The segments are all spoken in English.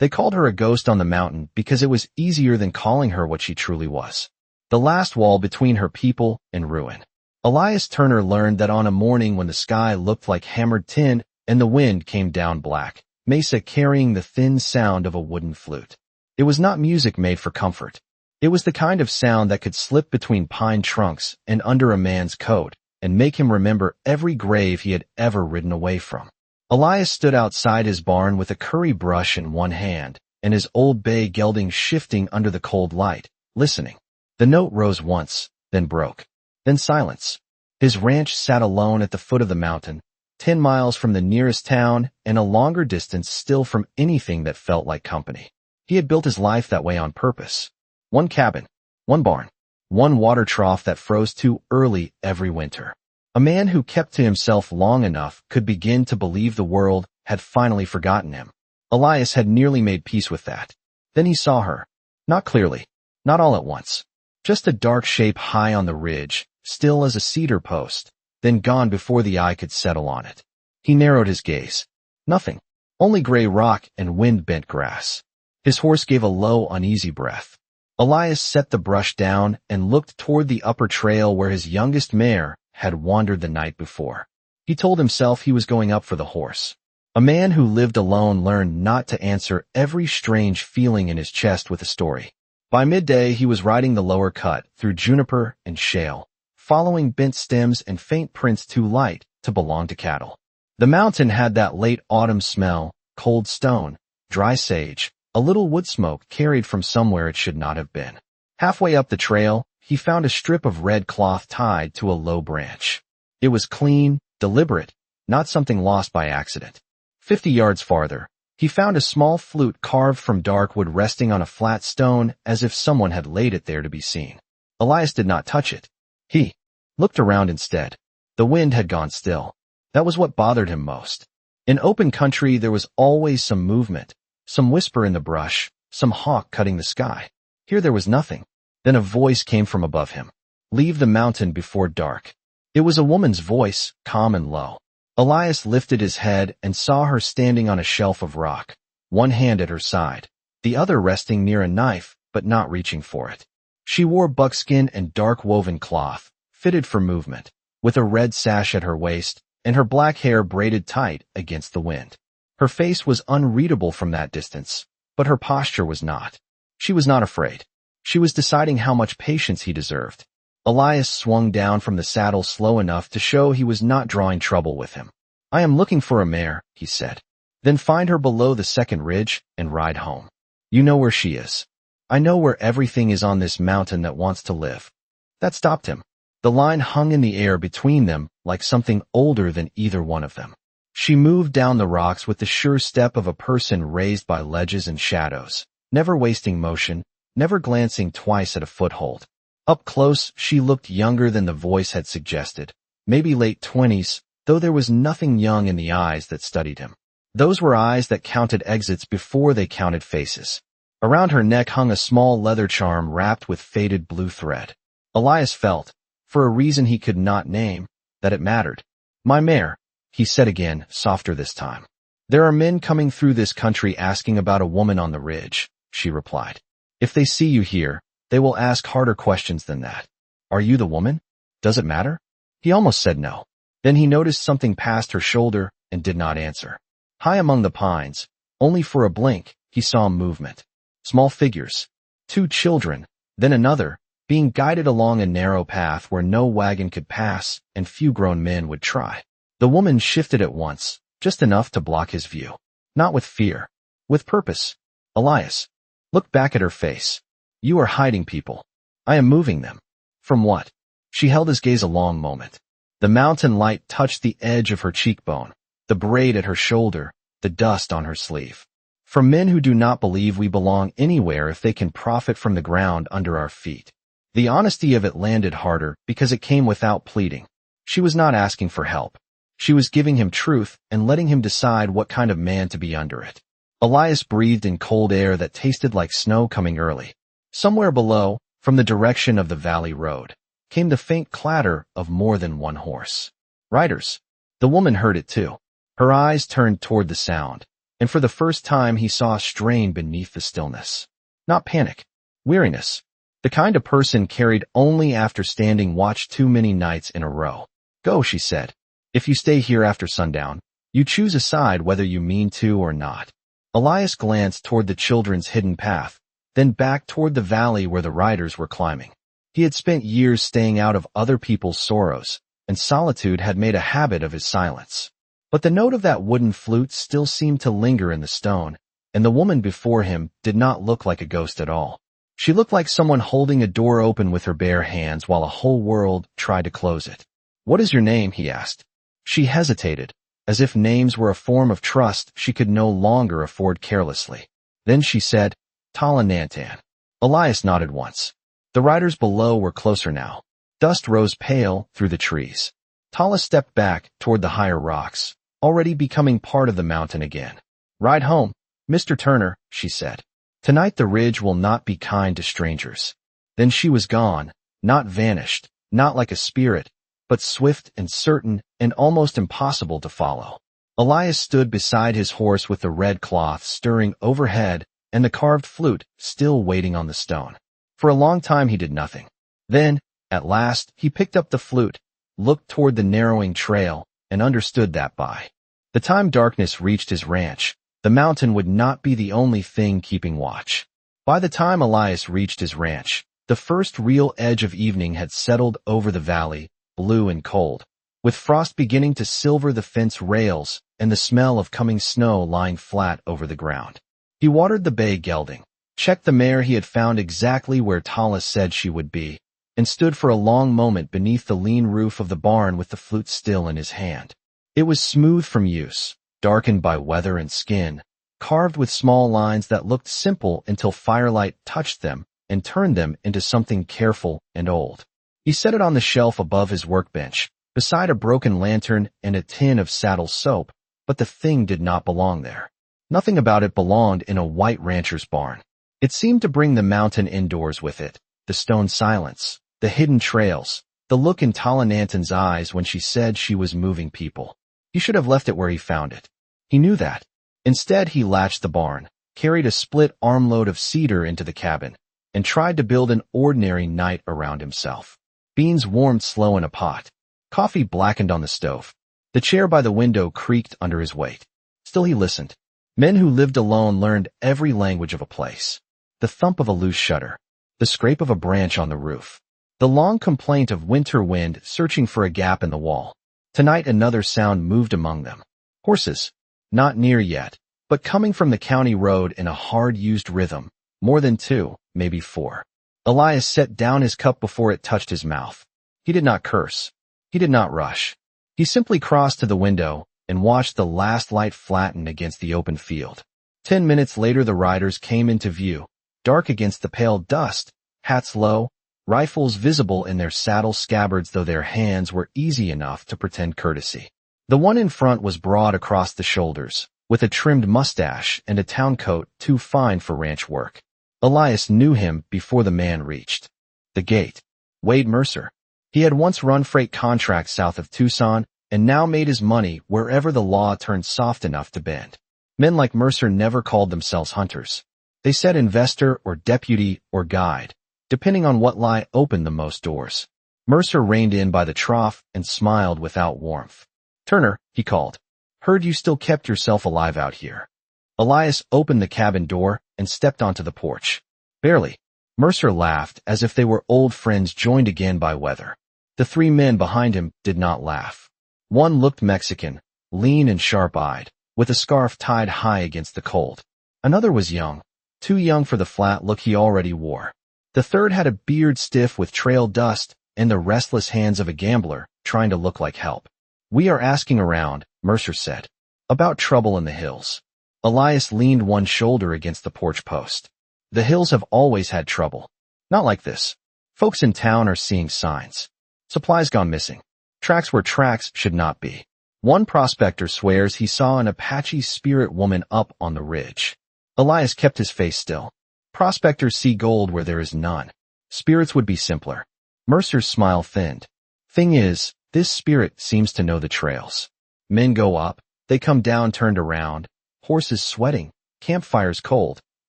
They called her a ghost on the mountain because it was easier than calling her what she truly was. The last wall between her people and ruin. Elias Turner learned that on a morning when the sky looked like hammered tin and the wind came down black, Mesa carrying the thin sound of a wooden flute. It was not music made for comfort. It was the kind of sound that could slip between pine trunks and under a man's coat and make him remember every grave he had ever ridden away from. Elias stood outside his barn with a curry brush in one hand and his old bay gelding shifting under the cold light, listening. The note rose once, then broke. Then silence. His ranch sat alone at the foot of the mountain, 10 miles from the nearest town and a longer distance still from anything that felt like company. He had built his life that way on purpose. One cabin, one barn, one water trough that froze too early every winter. A man who kept to himself long enough could begin to believe the world had finally forgotten him. Elias had nearly made peace with that. Then he saw her. Not clearly. Not all at once. Just a dark shape high on the ridge, still as a cedar post, then gone before the eye could settle on it. He narrowed his gaze. Nothing. Only gray rock and wind-bent grass. His horse gave a low, uneasy breath. Elias set the brush down and looked toward the upper trail where his youngest mare had wandered the night before. He told himself he was going up for the horse. A man who lived alone learned not to answer every strange feeling in his chest with a story. By midday, he was riding the lower cut through juniper and shale, following bent stems and faint prints too light to belong to cattle. The mountain had that late autumn smell, cold stone, dry sage, a little wood smoke carried from somewhere it should not have been. Halfway up the trail, he found a strip of red cloth tied to a low branch. It was clean, deliberate, not something lost by accident. 50 yards farther, he found a small flute carved from dark wood resting on a flat stone as if someone had laid it there to be seen. Elias did not touch it. He looked around instead. The wind had gone still. That was what bothered him most. In open country there was always some movement, some whisper in the brush, some hawk cutting the sky. Here there was nothing. Then a voice came from above him. Leave the mountain before dark. It was a woman's voice, calm and low. Elias lifted his head and saw her standing on a shelf of rock, one hand at her side, the other resting near a knife but not reaching for it. She wore buckskin and dark woven cloth, fitted for movement, with a red sash at her waist and her black hair braided tight against the wind. Her face was unreadable from that distance, but her posture was not. She was not afraid. She was deciding how much patience he deserved. Elias swung down from the saddle slow enough to show he was not drawing trouble with him. I am looking for a mare, he said. Then find her below the second ridge and ride home. You know where she is. I know where everything is on this mountain that wants to live. That stopped him. The line hung in the air between them like something older than either one of them. She moved down the rocks with the sure step of a person raised by ledges and shadows, never wasting motion, never glancing twice at a foothold. Up close, she looked younger than the voice had suggested, maybe late 20s, though there was nothing young in the eyes that studied him. Those were eyes that counted exits before they counted faces. Around her neck hung a small leather charm wrapped with faded blue thread. Elias felt, for a reason he could not name, that it mattered. My mare, he said again, softer this time. There are men coming through this country asking about a woman on the ridge, she replied. If they see you here, they will ask harder questions than that. Are you the woman? Does it matter? He almost said no. Then he noticed something past her shoulder and did not answer. High among the pines, only for a blink, he saw movement. Small figures. 2 children, then another, being guided along a narrow path where no wagon could pass and few grown men would try. The woman shifted at once, just enough to block his view. Not with fear. With purpose. Elias. Look back at her face. You are hiding people. I am moving them. From what? She held his gaze a long moment. The mountain light touched the edge of her cheekbone, the braid at her shoulder, the dust on her sleeve. From men who do not believe we belong anywhere if they can profit from the ground under our feet. The honesty of it landed harder because it came without pleading. She was not asking for help. She was giving him truth and letting him decide what kind of man to be under it. Elias breathed in cold air that tasted like snow coming early. Somewhere below, from the direction of the valley road, came the faint clatter of more than one horse. Riders. The woman heard it too. Her eyes turned toward the sound, and for the first time he saw strain beneath the stillness. Not panic. Weariness. The kind of person carried only after standing watch too many nights in a row. Go, she said. If you stay here after sundown, you choose a side whether you mean to or not. Elias glanced toward the children's hidden path, then back toward the valley where the riders were climbing. He had spent years staying out of other people's sorrows, and solitude had made a habit of his silence. But the note of that wooden flute still seemed to linger in the stone, and the woman before him did not look like a ghost at all. She looked like someone holding a door open with her bare hands while a whole world tried to close it. "What is your name?" he asked. She hesitated, as if names were a form of trust she could no longer afford carelessly. Then she said, "Tala Nantan." Elias nodded once. The riders below were closer now. Dust rose pale through the trees. Tala stepped back toward the higher rocks, already becoming part of the mountain again. "Ride home, Mr. Turner," she said. "Tonight the ridge will not be kind to strangers." Then she was gone, not vanished, not like a spirit, but swift and certain and almost impossible to follow. Elias stood beside his horse with the red cloth stirring overhead and the carved flute still waiting on the stone. For a long time he did nothing. Then, at last, he picked up the flute, looked toward the narrowing trail, and understood that by the time darkness reached his ranch, the mountain would not be the only thing keeping watch. By the time Elias reached his ranch, the first real edge of evening had settled over the valley, blue and cold, with frost beginning to silver the fence rails and the smell of coming snow lying flat over the ground. He watered the bay gelding, checked the mare he had found exactly where Tala said she would be, and stood for a long moment beneath the lean roof of the barn with the flute still in his hand. It was smooth from use, darkened by weather and skin, carved with small lines that looked simple until firelight touched them and turned them into something careful and old. He set it on the shelf above his workbench, beside a broken lantern and a tin of saddle soap, but the thing did not belong there. Nothing about it belonged in a white rancher's barn. It seemed to bring the mountain indoors with it, the stone silence, the hidden trails, the look in Tala Nantan's eyes when she said she was moving people. He should have left it where he found it. He knew that. Instead, he latched the barn, carried a split armload of cedar into the cabin, and tried to build an ordinary night around himself. Beans warmed slow in a pot. Coffee blackened on the stove. The chair by the window creaked under his weight. Still he listened. Men who lived alone learned every language of a place. The thump of a loose shutter. The scrape of a branch on the roof. The long complaint of winter wind searching for a gap in the wall. Tonight another sound moved among them. Horses. Not near yet, but coming from the county road in a hard-used rhythm. More than 2, maybe 4. Elias set down his cup before it touched his mouth. He did not curse. He did not rush. He simply crossed to the window and watched the last light flatten against the open field. 10 minutes later the riders came into view, dark against the pale dust, hats low, rifles visible in their saddle scabbards though their hands were easy enough to pretend courtesy. The one in front was broad across the shoulders, with a trimmed mustache and a town coat too fine for ranch work. Elias knew him before the man reached the gate. Wade Mercer. He had once run freight contracts south of Tucson and now made his money wherever the law turned soft enough to bend. Men like Mercer never called themselves hunters. They said investor or deputy or guide, depending on what lie opened the most doors. Mercer reined in by the trough and smiled without warmth. "Turner," he called. "Heard you still kept yourself alive out here." Elias opened the cabin door and stepped onto the porch. "Barely." Mercer laughed as if they were old friends joined again by weather. The 3 men behind him did not laugh. One looked Mexican, lean and sharp-eyed, with a scarf tied high against the cold. Another was young, too young for the flat look he already wore. The third had a beard stiff with trail dust and the restless hands of a gambler, trying to look like help. "We are asking around," Mercer said, "about trouble in the hills." Elias leaned one shoulder against the porch post. "The hills have always had trouble. Not like this. Folks in town are seeing signs. Supplies gone missing. Tracks where tracks should not be. One prospector swears he saw an Apache spirit woman up on the ridge." Elias kept his face still. Prospectors see gold where there is none. Spirits would be simpler. Mercer's smile thinned. "Thing is, this spirit seems to know the trails. Men go up, they come down turned around, horses sweating, campfires cold,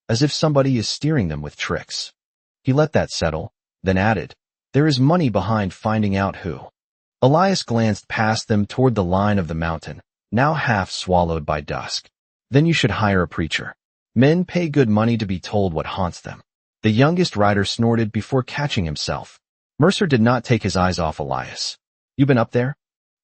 as if somebody is steering them with tricks. He let that settle, then added, "There is money behind finding out who." Elias glanced past them toward the line of the mountain, now half swallowed by dusk. "Then you should hire a preacher. Men pay good money to be told what haunts them." The youngest rider snorted before catching himself. Mercer did not take his eyes off Elias. "You been up there?"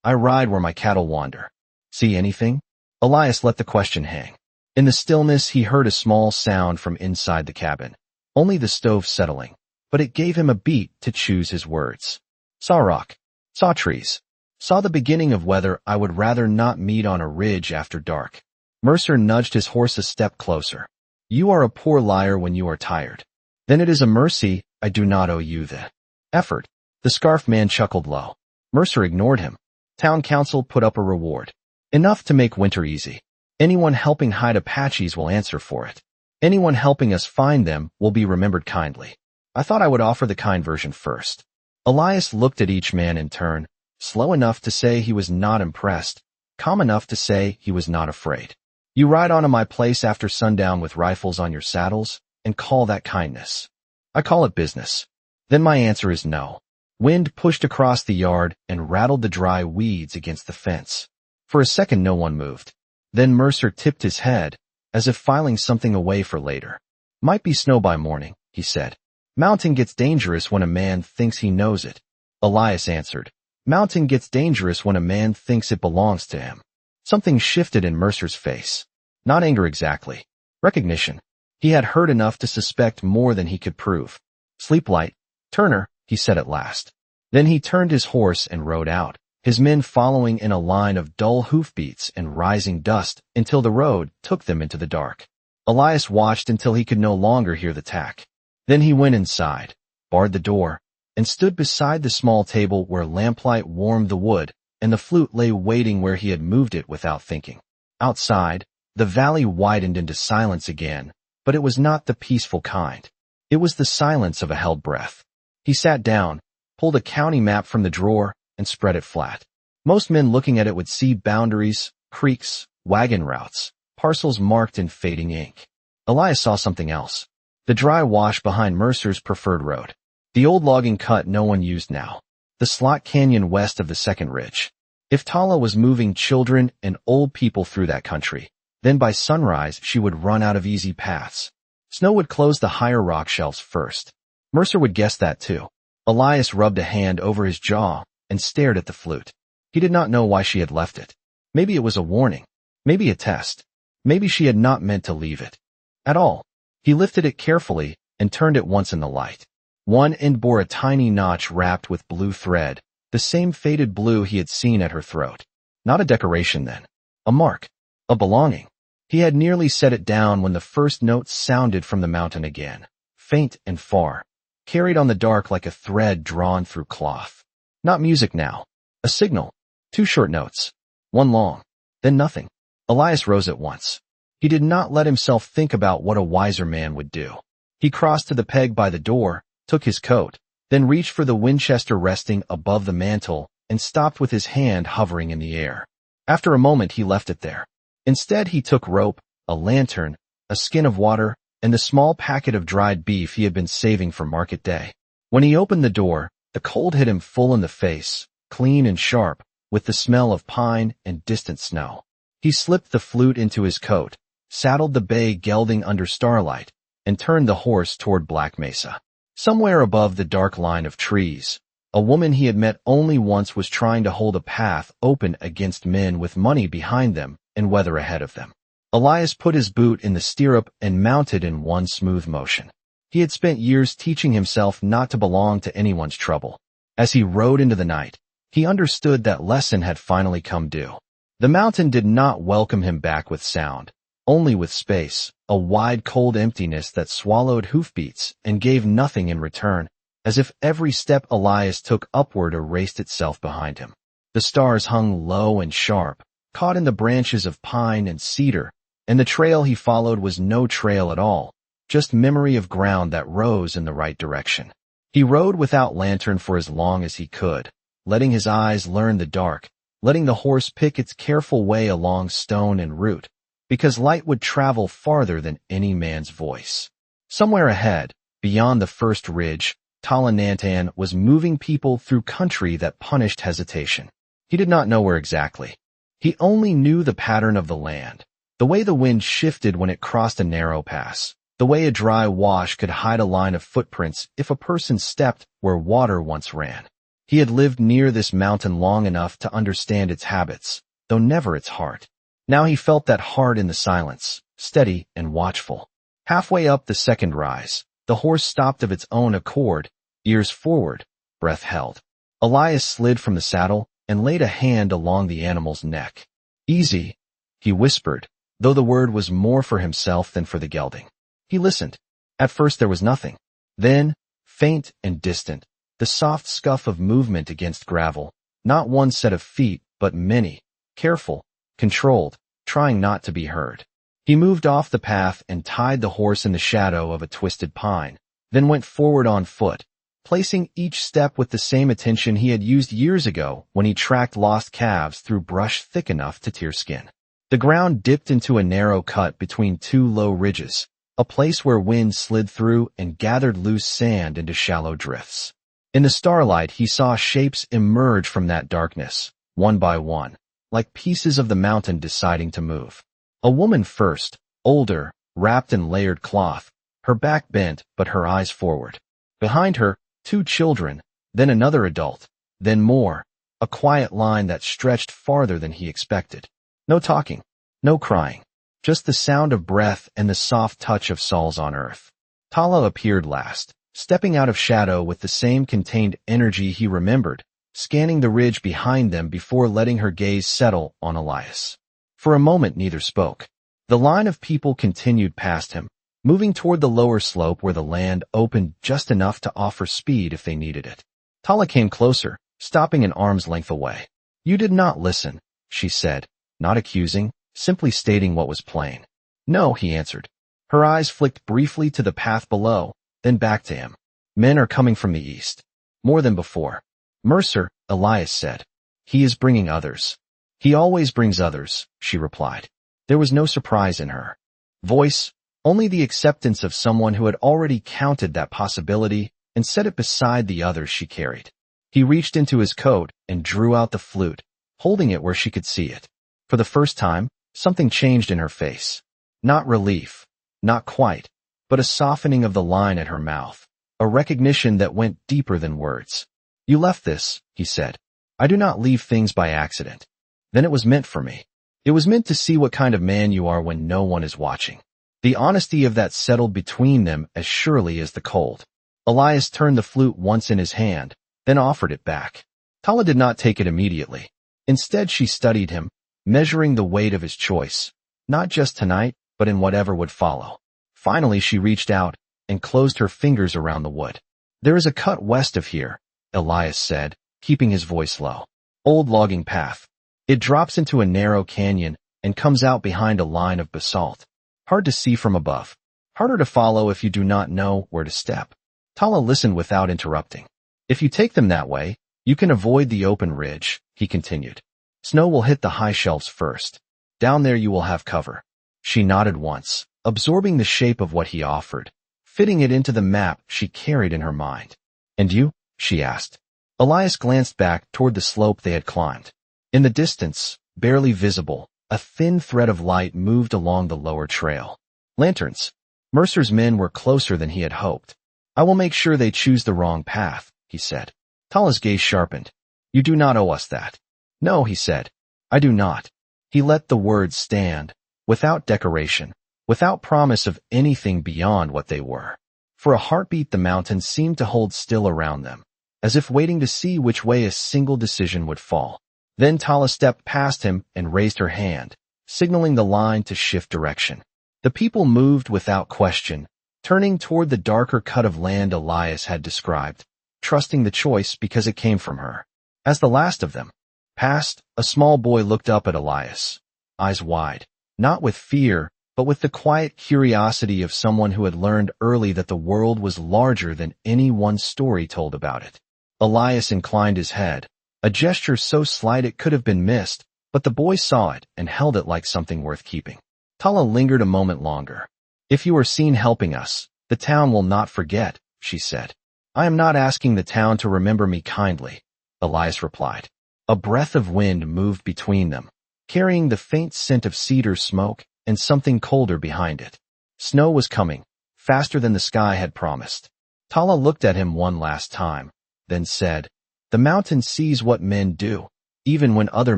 "I ride where my cattle wander." "See anything?" Elias let the question hang. In the stillness, he heard a small sound from inside the cabin. Only the stove settling, but it gave him a beat to choose his words. "Saw rock. Saw trees. Saw the beginning of weather I would rather not meet on a ridge after dark." Mercer nudged his horse a step closer. "You are a poor liar when you are tired. Then it is a mercy I do not owe you the effort." The scarf man chuckled low. Mercer ignored him. "Town council put up a reward. Enough to make winter easy. Anyone helping hide Apaches will answer for it. Anyone helping us find them will be remembered kindly." I thought I would offer the kind version first. Elias looked at each man in turn, slow enough to say he was not impressed, calm enough to say he was not afraid. "You ride onto my place after sundown with rifles on your saddles, and call that kindness. I call it business." "Then my answer is no." Wind pushed across the yard and rattled the dry weeds against the fence. For a second no one moved. Then Mercer tipped his head, as if filing something away for later. "Might be snow by morning," he said. "Mountain gets dangerous when a man thinks he knows it." Elias answered, "Mountain gets dangerous when a man thinks it belongs to him." Something shifted in Mercer's face. Not anger exactly. Recognition. He had heard enough to suspect more than he could prove. "Sleep light, Turner," he said at last. Then he turned his horse and rode out, his men following in a line of dull hoofbeats and rising dust until the road took them into the dark. Elias watched until he could no longer hear the tack. Then he went inside, barred the door, and stood beside the small table where lamplight warmed the wood, and the flute lay waiting where he had moved it without thinking. Outside, the valley widened into silence again, but it was not the peaceful kind. It was the silence of a held breath. He sat down, pulled a county map from the drawer, and spread it flat. Most men looking at it would see boundaries, creeks, wagon routes, parcels marked in fading ink. Elias saw something else. The dry wash behind Mercer's preferred road. The old logging cut no one used now. The slot canyon west of the second ridge. If Tala was moving children and old people through that country, then by sunrise she would run out of easy paths. Snow would close the higher rock shelves first. Mercer would guess that too. Elias rubbed a hand over his jaw and stared at the flute. He did not know why she had left it. Maybe it was a warning. Maybe a test. Maybe she had not meant to leave it at all. He lifted it carefully and turned it once in the light. One end bore a tiny notch wrapped with blue thread, the same faded blue he had seen at her throat. Not a decoration then. A mark. A belonging. He had nearly set it down when the first notes sounded from the mountain again, faint and far, carried on the dark like a thread drawn through cloth. Not music now. A signal. 2 short notes. One long. Then nothing. Elias rose at once. He did not let himself think about what a wiser man would do. He crossed to the peg by the door, took his coat, then reached for the Winchester resting above the mantel and stopped with his hand hovering in the air. After a moment he left it there. Instead he took rope, a lantern, a skin of water, and the small packet of dried beef he had been saving for market day. When he opened the door, the cold hit him full in the face, clean and sharp, with the smell of pine and distant snow. He slipped the flute into his coat, saddled the bay gelding under starlight, and turned the horse toward Black Mesa. Somewhere above the dark line of trees, a woman he had met only once was trying to hold a path open against men with money behind them and weather ahead of them. Elias put his boot in the stirrup and mounted in one smooth motion. He had spent years teaching himself not to belong to anyone's trouble. As he rode into the night, he understood that lesson had finally come due. The mountain did not welcome him back with sound, only with space, a wide cold emptiness that swallowed hoofbeats and gave nothing in return, as if every step Elias took upward erased itself behind him. The stars hung low and sharp, caught in the branches of pine and cedar, and the trail he followed was no trail at all, just memory of ground that rose in the right direction. He rode without lantern for as long as he could, letting his eyes learn the dark, letting the horse pick its careful way along stone and root, because light would travel farther than any man's voice. Somewhere ahead, beyond the first ridge, Talanantan was moving people through country that punished hesitation. He did not know where exactly. He only knew the pattern of the land, the way the wind shifted when it crossed a narrow pass, the way a dry wash could hide a line of footprints if a person stepped where water once ran. He had lived near this mountain long enough to understand its habits, though never its heart. Now he felt that heart in the silence, steady and watchful. Halfway up the second rise, the horse stopped of its own accord, ears forward, breath held. Elias slid from the saddle and laid a hand along the animal's neck. "Easy," he whispered, though the word was more for himself than for the gelding. He listened. At first there was nothing. Then, faint and distant, the soft scuff of movement against gravel, not one set of feet, but many, careful, controlled, trying not to be heard. He moved off the path and tied the horse in the shadow of a twisted pine, then went forward on foot, placing each step with the same attention he had used years ago when he tracked lost calves through brush thick enough to tear skin. The ground dipped into a narrow cut between two low ridges, a place where wind slid through and gathered loose sand into shallow drifts. In the starlight he saw shapes emerge from that darkness, one by one, like pieces of the mountain deciding to move. A woman first, older, wrapped in layered cloth, her back bent but her eyes forward. Behind her, 2 children, then another adult, then more, a quiet line that stretched farther than he expected. No talking, no crying, just the sound of breath and the soft touch of souls on earth. Tala appeared last, stepping out of shadow with the same contained energy he remembered, scanning the ridge behind them before letting her gaze settle on Elias. For a moment neither spoke. The line of people continued past him, moving toward the lower slope where the land opened just enough to offer speed if they needed it. Tala came closer, stopping an arm's length away. "You did not listen," she said, not accusing, simply stating what was plain. "No," he answered. Her eyes flicked briefly to the path below, then back to him. "Men are coming from the east. More than before." "Mercer," Elias said. "He is bringing others." "He always brings others," she replied. There was no surprise in her voice, only the acceptance of someone who had already counted that possibility and set it beside the others she carried. He reached into his coat and drew out the flute, holding it where she could see it. For the first time, something changed in her face. Not relief, not quite, but a softening of the line at her mouth, a recognition that went deeper than words. "You left this," he said. "I do not leave things by accident. Then it was meant for me. It was meant to see what kind of man you are when no one is watching." The honesty of that settled between them as surely as the cold. Elias turned the flute once in his hand, then offered it back. Tala did not take it immediately. Instead she studied him, measuring the weight of his choice, not just tonight, but in whatever would follow. Finally she reached out and closed her fingers around the wood. "There is a cut west of here," Elias said, keeping his voice low. "Old logging path. It drops into a narrow canyon and comes out behind a line of basalt. Hard to see from above. Harder to follow if you do not know where to step." Tala listened without interrupting. "If you take them that way, you can avoid the open ridge," he continued. "Snow will hit the high shelves first. Down there you will have cover." She nodded once, absorbing the shape of what he offered, fitting it into the map she carried in her mind. "And you?" she asked. Elias glanced back toward the slope they had climbed. In the distance, barely visible, a thin thread of light moved along the lower trail. Lanterns. Mercer's men were closer than he had hoped. "I will make sure they choose the wrong path," he said. Tala's gaze sharpened. "You do not owe us that." "No," he said. "I do not." He let the words stand, without decoration, without promise of anything beyond what they were. For a heartbeat the mountains seemed to hold still around them, as if waiting to see which way a single decision would fall. Then Tala stepped past him and raised her hand, signaling the line to shift direction. The people moved without question, turning toward the darker cut of land Elias had described, trusting the choice because it came from her. As the last of them passed, a small boy looked up at Elias, eyes wide, not with fear, but with the quiet curiosity of someone who had learned early that the world was larger than any one story told about it. Elias inclined his head, a gesture so slight it could have been missed, but the boy saw it and held it like something worth keeping. Tala lingered a moment longer. If you are seen helping us, the town will not forget, she said. I am not asking the town to remember me kindly, Elias replied. A breath of wind moved between them, carrying the faint scent of cedar smoke and something colder behind it. Snow was coming, faster than the sky had promised. Tala looked at him one last time, then said, The mountain sees what men do, even when other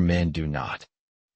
men do not.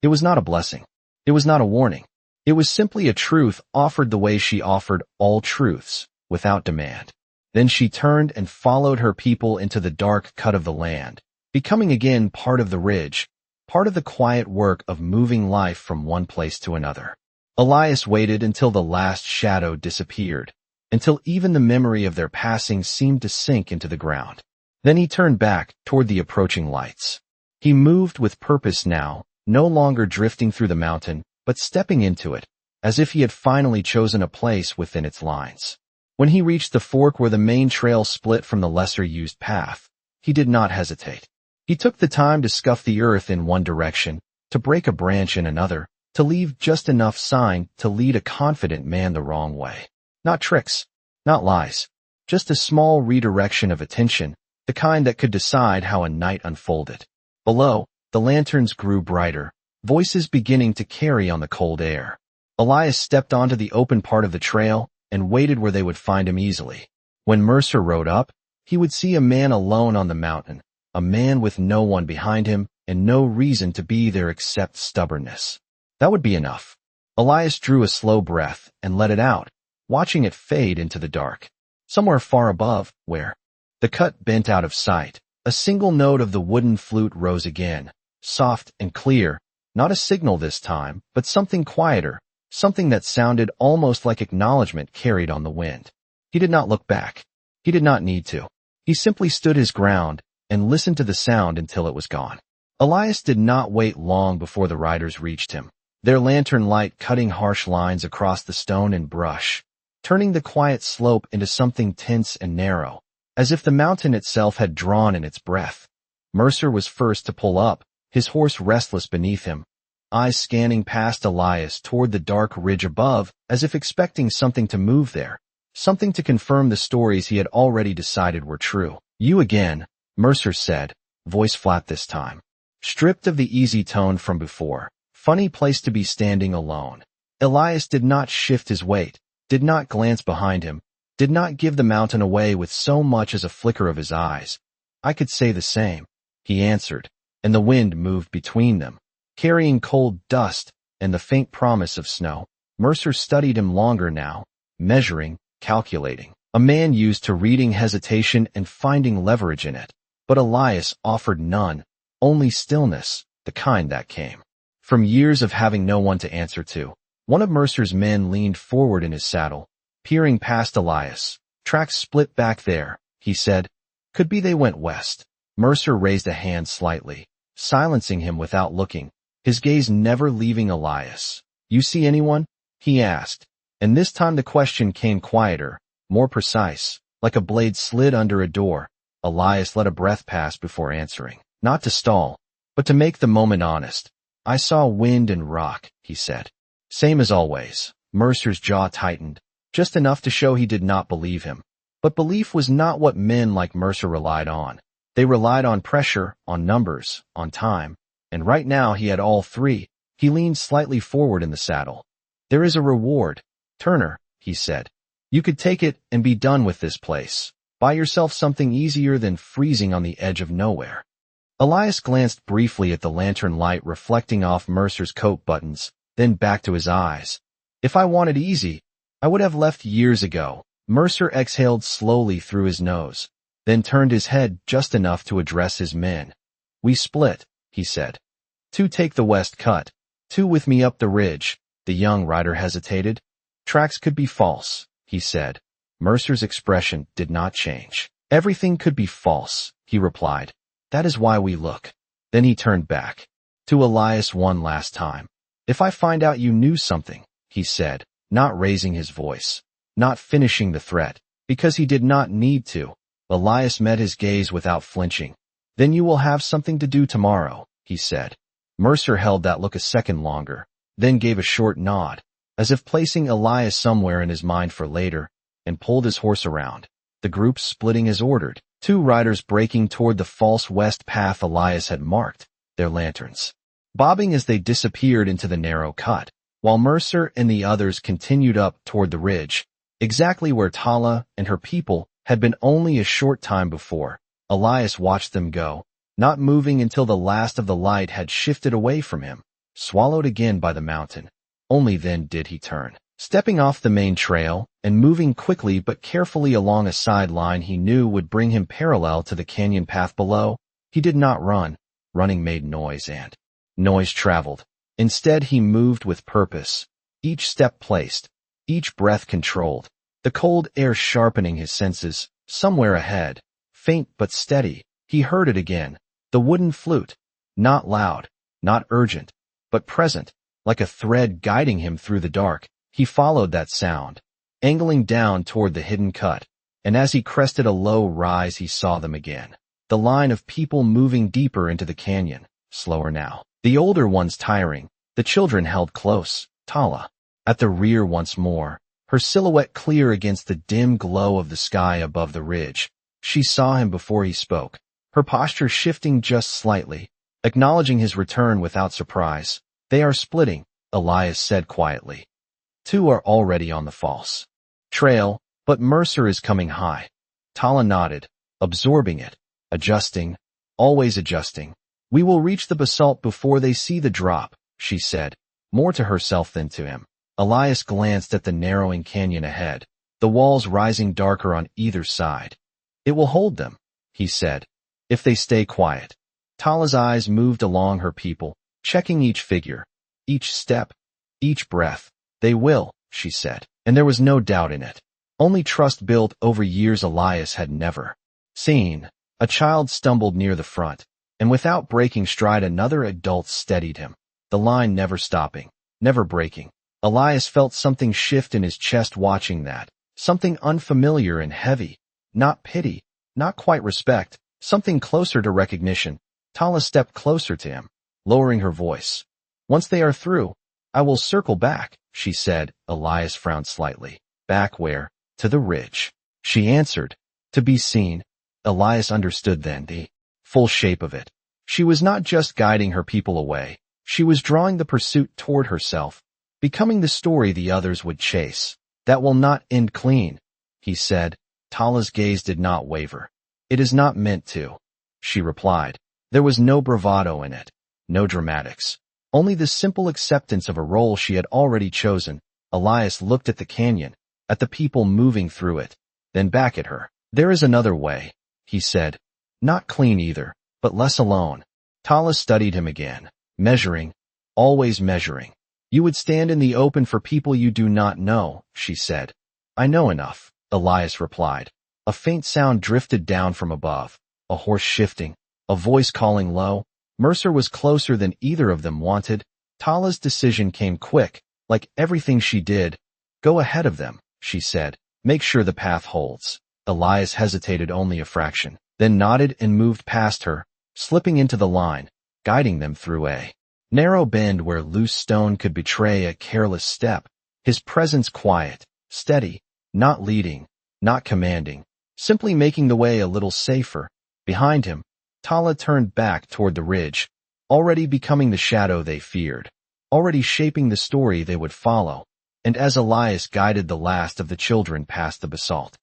It was not a blessing. It was not a warning. It was simply a truth offered the way she offered all truths, without demand. Then she turned and followed her people into the dark cut of the land, becoming again part of the ridge, part of the quiet work of moving life from one place to another. Elias waited until the last shadow disappeared, until even the memory of their passing seemed to sink into the ground. Then he turned back toward the approaching lights. He moved with purpose now, no longer drifting through the mountain, but stepping into it, as if he had finally chosen a place within its lines. When he reached the fork where the main trail split from the lesser-used path, he did not hesitate. He took the time to scuff the earth in one direction, to break a branch in another, to leave just enough sign to lead a confident man the wrong way. Not tricks, not lies, just a small redirection of attention, the kind that could decide how a night unfolded. Below, the lanterns grew brighter, voices beginning to carry on the cold air. Elias stepped onto the open part of the trail and waited where they would find him easily. When Mercer rode up, he would see a man alone on the mountain, a man with no one behind him and no reason to be there except stubbornness. That would be enough. Elias drew a slow breath and let it out, watching it fade into the dark. Somewhere far above, where the cut bent out of sight, a single note of the wooden flute rose again, soft and clear, not a signal this time, but something quieter, something that sounded almost like acknowledgement carried on the wind. He did not look back. He did not need to. He simply stood his ground and listened to the sound until it was gone. Elias did not wait long before the riders reached him, their lantern light cutting harsh lines across the stone and brush, turning the quiet slope into something tense and narrow, as if the mountain itself had drawn in its breath. Mercer was first to pull up, his horse restless beneath him, eyes scanning past Elias toward the dark ridge above as if expecting something to move there, something to confirm the stories he had already decided were true. You again, Mercer said, voice flat this time, stripped of the easy tone from before. Funny place to be standing alone. Elias did not shift his weight, did not glance behind him, did not give the mountain away with so much as a flicker of his eyes. I could say the same, he answered, and the wind moved between them, carrying cold dust and the faint promise of snow. Mercer studied him longer now, measuring, calculating. A man used to reading hesitation and finding leverage in it. But Elias offered none, only stillness, the kind that came from years of having no one to answer to. One of Mercer's men leaned forward in his saddle, peering past Elias. Tracks split back there, he said. Could be they went west. Mercer raised a hand slightly, silencing him without looking, his gaze never leaving Elias. You see anyone? He asked, and this time the question came quieter, more precise, like a blade slid under a door. Elias let a breath pass before answering, not to stall, but to make the moment honest. I saw wind and rock, he said. Same as always. Mercer's jaw tightened, just enough to show he did not believe him. But belief was not what men like Mercer relied on. They relied on pressure, on numbers, on time. And right now he had all three. He leaned slightly forward in the saddle. There is a reward, Turner, he said. You could take it and be done with this place. Buy yourself something easier than freezing on the edge of nowhere. Elias glanced briefly at the lantern light reflecting off Mercer's coat buttons, then back to his eyes. If I wanted easy, I would have left years ago. Mercer exhaled slowly through his nose, then turned his head just enough to address his men. We split, he said. 2 take the west cut, 2 with me up the ridge. The young rider hesitated. Tracks could be false, he said. Mercer's expression did not change. Everything could be false, he replied. That is why we look. Then he turned back to Elias one last time. If I find out you knew something, he said, not raising his voice, not finishing the threat, because he did not need to. Elias met his gaze without flinching. Then you will have something to do tomorrow, he said. Mercer held that look a second longer, then gave a short nod. as if placing Elias somewhere in his mind for later, and pulled his horse around. The group splitting as ordered, 2 riders breaking toward the false west path Elias had marked, their lanterns bobbing as they disappeared into the narrow cut, while Mercer and the others continued up toward the ridge, exactly where Tala and her people had been only a short time before. Elias watched them go, not moving until the last of the light had shifted away from him, swallowed again by the mountain. Only then did he turn, stepping off the main trail and moving quickly but carefully along a side line he knew would bring him parallel to the canyon path below. He did not run. Running made noise and noise traveled. Instead he moved with purpose, each step placed, each breath controlled, the cold air sharpening his senses. Somewhere ahead, faint but steady, he heard it again, the wooden flute, not loud, not urgent, but present, like a thread guiding him through the dark. He followed that sound, angling down toward the hidden cut, and as he crested a low rise he saw them again. The line of people moving deeper into the canyon, slower now. The older ones tiring, the children held close, Tala at the rear once more, her silhouette clear against the dim glow of the sky above the ridge. She saw him before he spoke, her posture shifting just slightly, acknowledging his return without surprise. They are splitting, Elias said quietly. 2 are already on the false trail, but Mercer is coming high. Tala nodded, absorbing it, adjusting, always adjusting. We will reach the basalt before they see the drop, she said, more to herself than to him. Elias glanced at the narrowing canyon ahead, the walls rising darker on either side. It will hold them, he said, if they stay quiet. Tala's eyes moved along her people, checking each figure, each step, each breath. They will, she said, and there was no doubt in it. Only trust built over years Elias had never seen. A child stumbled near the front, and without breaking stride another adult steadied him, the line never stopping, never breaking. Elias felt something shift in his chest watching that, something unfamiliar and heavy, not pity, not quite respect, something closer to recognition. Tala stepped closer to him, lowering her voice. Once they are through, I will circle back, she said. Elias frowned slightly. Back where? To the ridge. She answered. To be seen. Elias understood then the full shape of it. She was not just guiding her people away. She was drawing the pursuit toward herself, becoming the story the others would chase. That will not end clean, he said. Tala's gaze did not waver. It is not meant to, she replied. There was no bravado in it, no dramatics, only the simple acceptance of a role she had already chosen. Elias looked at the canyon, at the people moving through it, then back at her. There is another way, he said. Not clean either, but less alone. Tala studied him again, measuring, always measuring. You would stand in the open for people you do not know, she said. I know enough, Elias replied. A faint sound drifted down from above, a horse shifting, a voice calling low. Mercer was closer than either of them wanted. Tala's decision came quick, like everything she did. Go ahead of them, she said. Make sure the path holds. Elias hesitated only a fraction, then nodded and moved past her, slipping into the line, guiding them through a narrow bend where loose stone could betray a careless step. His presence quiet, steady, not leading, not commanding, simply making the way a little safer. Behind him, Tala turned back toward the ridge, already becoming the shadow they feared, already shaping the story they would follow. And as Elias guided the last of the children past the basalt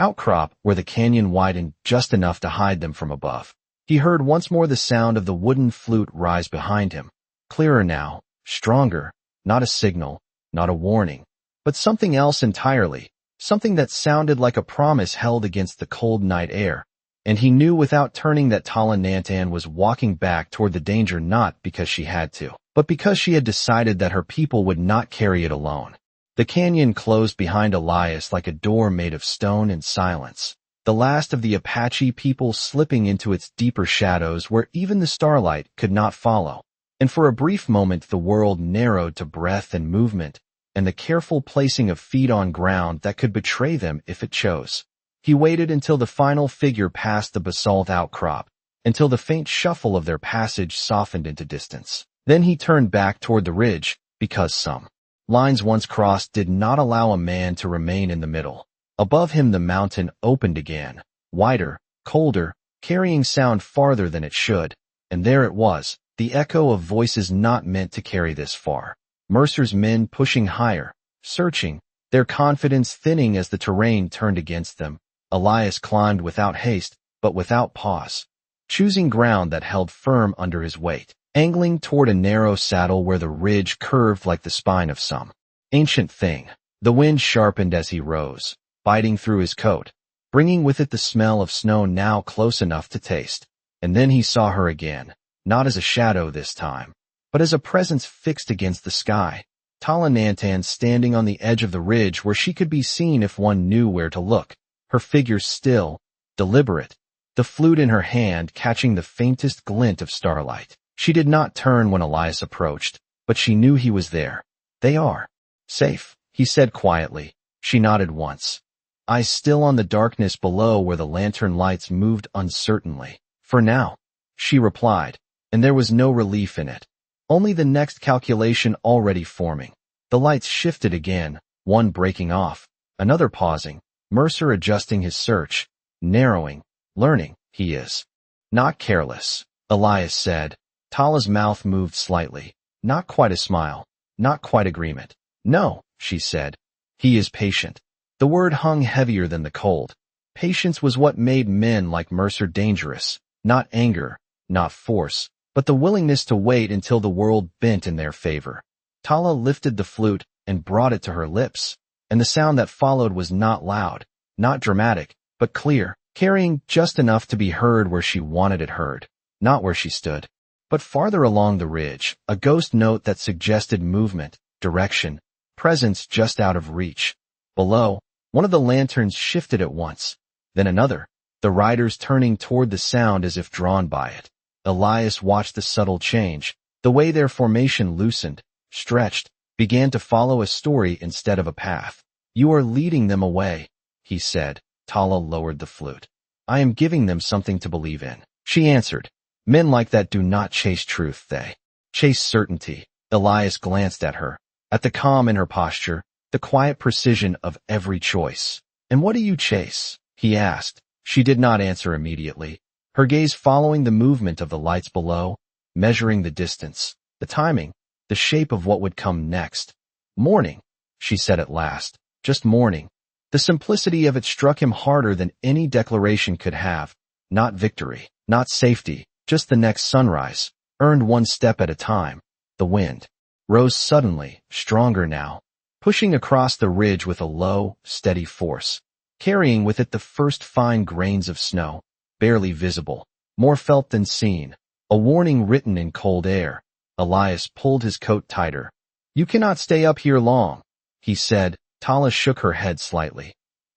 outcrop where the canyon widened just enough to hide them from above, he heard once more the sound of the wooden flute rise behind him, clearer now, stronger, not a signal, not a warning, but something else entirely, something that sounded like a promise held against the cold night air. And he knew without turning that Tala Nantan was walking back toward the danger not because she had to, but because she had decided that her people would not carry it alone. The canyon closed behind Elias like a door made of stone and silence, the last of the Apache people slipping into its deeper shadows where even the starlight could not follow. And for a brief moment the world narrowed to breath and movement, and the careful placing of feet on ground that could betray them if it chose. He waited until the final figure passed the basalt outcrop, until the faint shuffle of their passage softened into distance. Then he turned back toward the ridge, because some Lines once crossed did not allow a man to remain in the middle. Above him the mountain opened again, wider, colder, carrying sound farther than it should, and there it was, the echo of voices not meant to carry this far. Mercer's men pushing higher, searching, their confidence thinning as the terrain turned against them. Elias climbed without haste, but without pause, choosing ground that held firm under his weight, angling toward a narrow saddle where the ridge curved like the spine of some ancient thing. The wind sharpened as he rose, biting through his coat, bringing with it the smell of snow now close enough to taste. And then he saw her again, not as a shadow this time, but as a presence fixed against the sky. Tala Nantan standing on the edge of the ridge where she could be seen if one knew where to look, her figure still, deliberate, the flute in her hand catching the faintest glint of starlight. She did not turn when Elias approached, but she knew he was there. "They are safe," he said quietly. She nodded once, eyes still on the darkness below where the lantern lights moved uncertainly. "For now," she replied, and there was no relief in it, only the next calculation already forming. The lights shifted again, one breaking off, another pausing, Mercer adjusting his search, narrowing, learning. "He is not careless," Elias said. Tala's mouth moved slightly, not quite a smile, not quite agreement. "No," she said. "He is patient." The word hung heavier than the cold. Patience was what made men like Mercer dangerous, not anger, not force, but the willingness to wait until the world bent in their favor. Tala lifted the flute and brought it to her lips, and the sound that followed was not loud, not dramatic, but clear, carrying just enough to be heard where she wanted it heard, not where she stood, but farther along the ridge, a ghost note that suggested movement, direction, presence just out of reach. Below, one of the lanterns shifted at once, then another, the riders turning toward the sound as if drawn by it. Elias watched the subtle change, the way their formation loosened, stretched, began to follow a story instead of a path. "You are leading them away," he said. Tala lowered the flute. "I am giving them something to believe in," she answered. "Men like that do not chase truth, they chase certainty." Elias glanced at her, at the calm in her posture, the quiet precision of every choice. "And what do you chase?" he asked. She did not answer immediately, her gaze following the movement of the lights below, measuring the distance, the timing, the shape of what would come next. "Morning," she said at last, "just morning." The simplicity of it struck him harder than any declaration could have. Not victory, not safety, just the next sunrise, earned one step at a time. The wind rose suddenly, stronger now, pushing across the ridge with a low, steady force, carrying with it the first fine grains of snow, barely visible, more felt than seen, a warning written in cold air. Elias pulled his coat tighter. "You cannot stay up here long," he said. Tala shook her head slightly.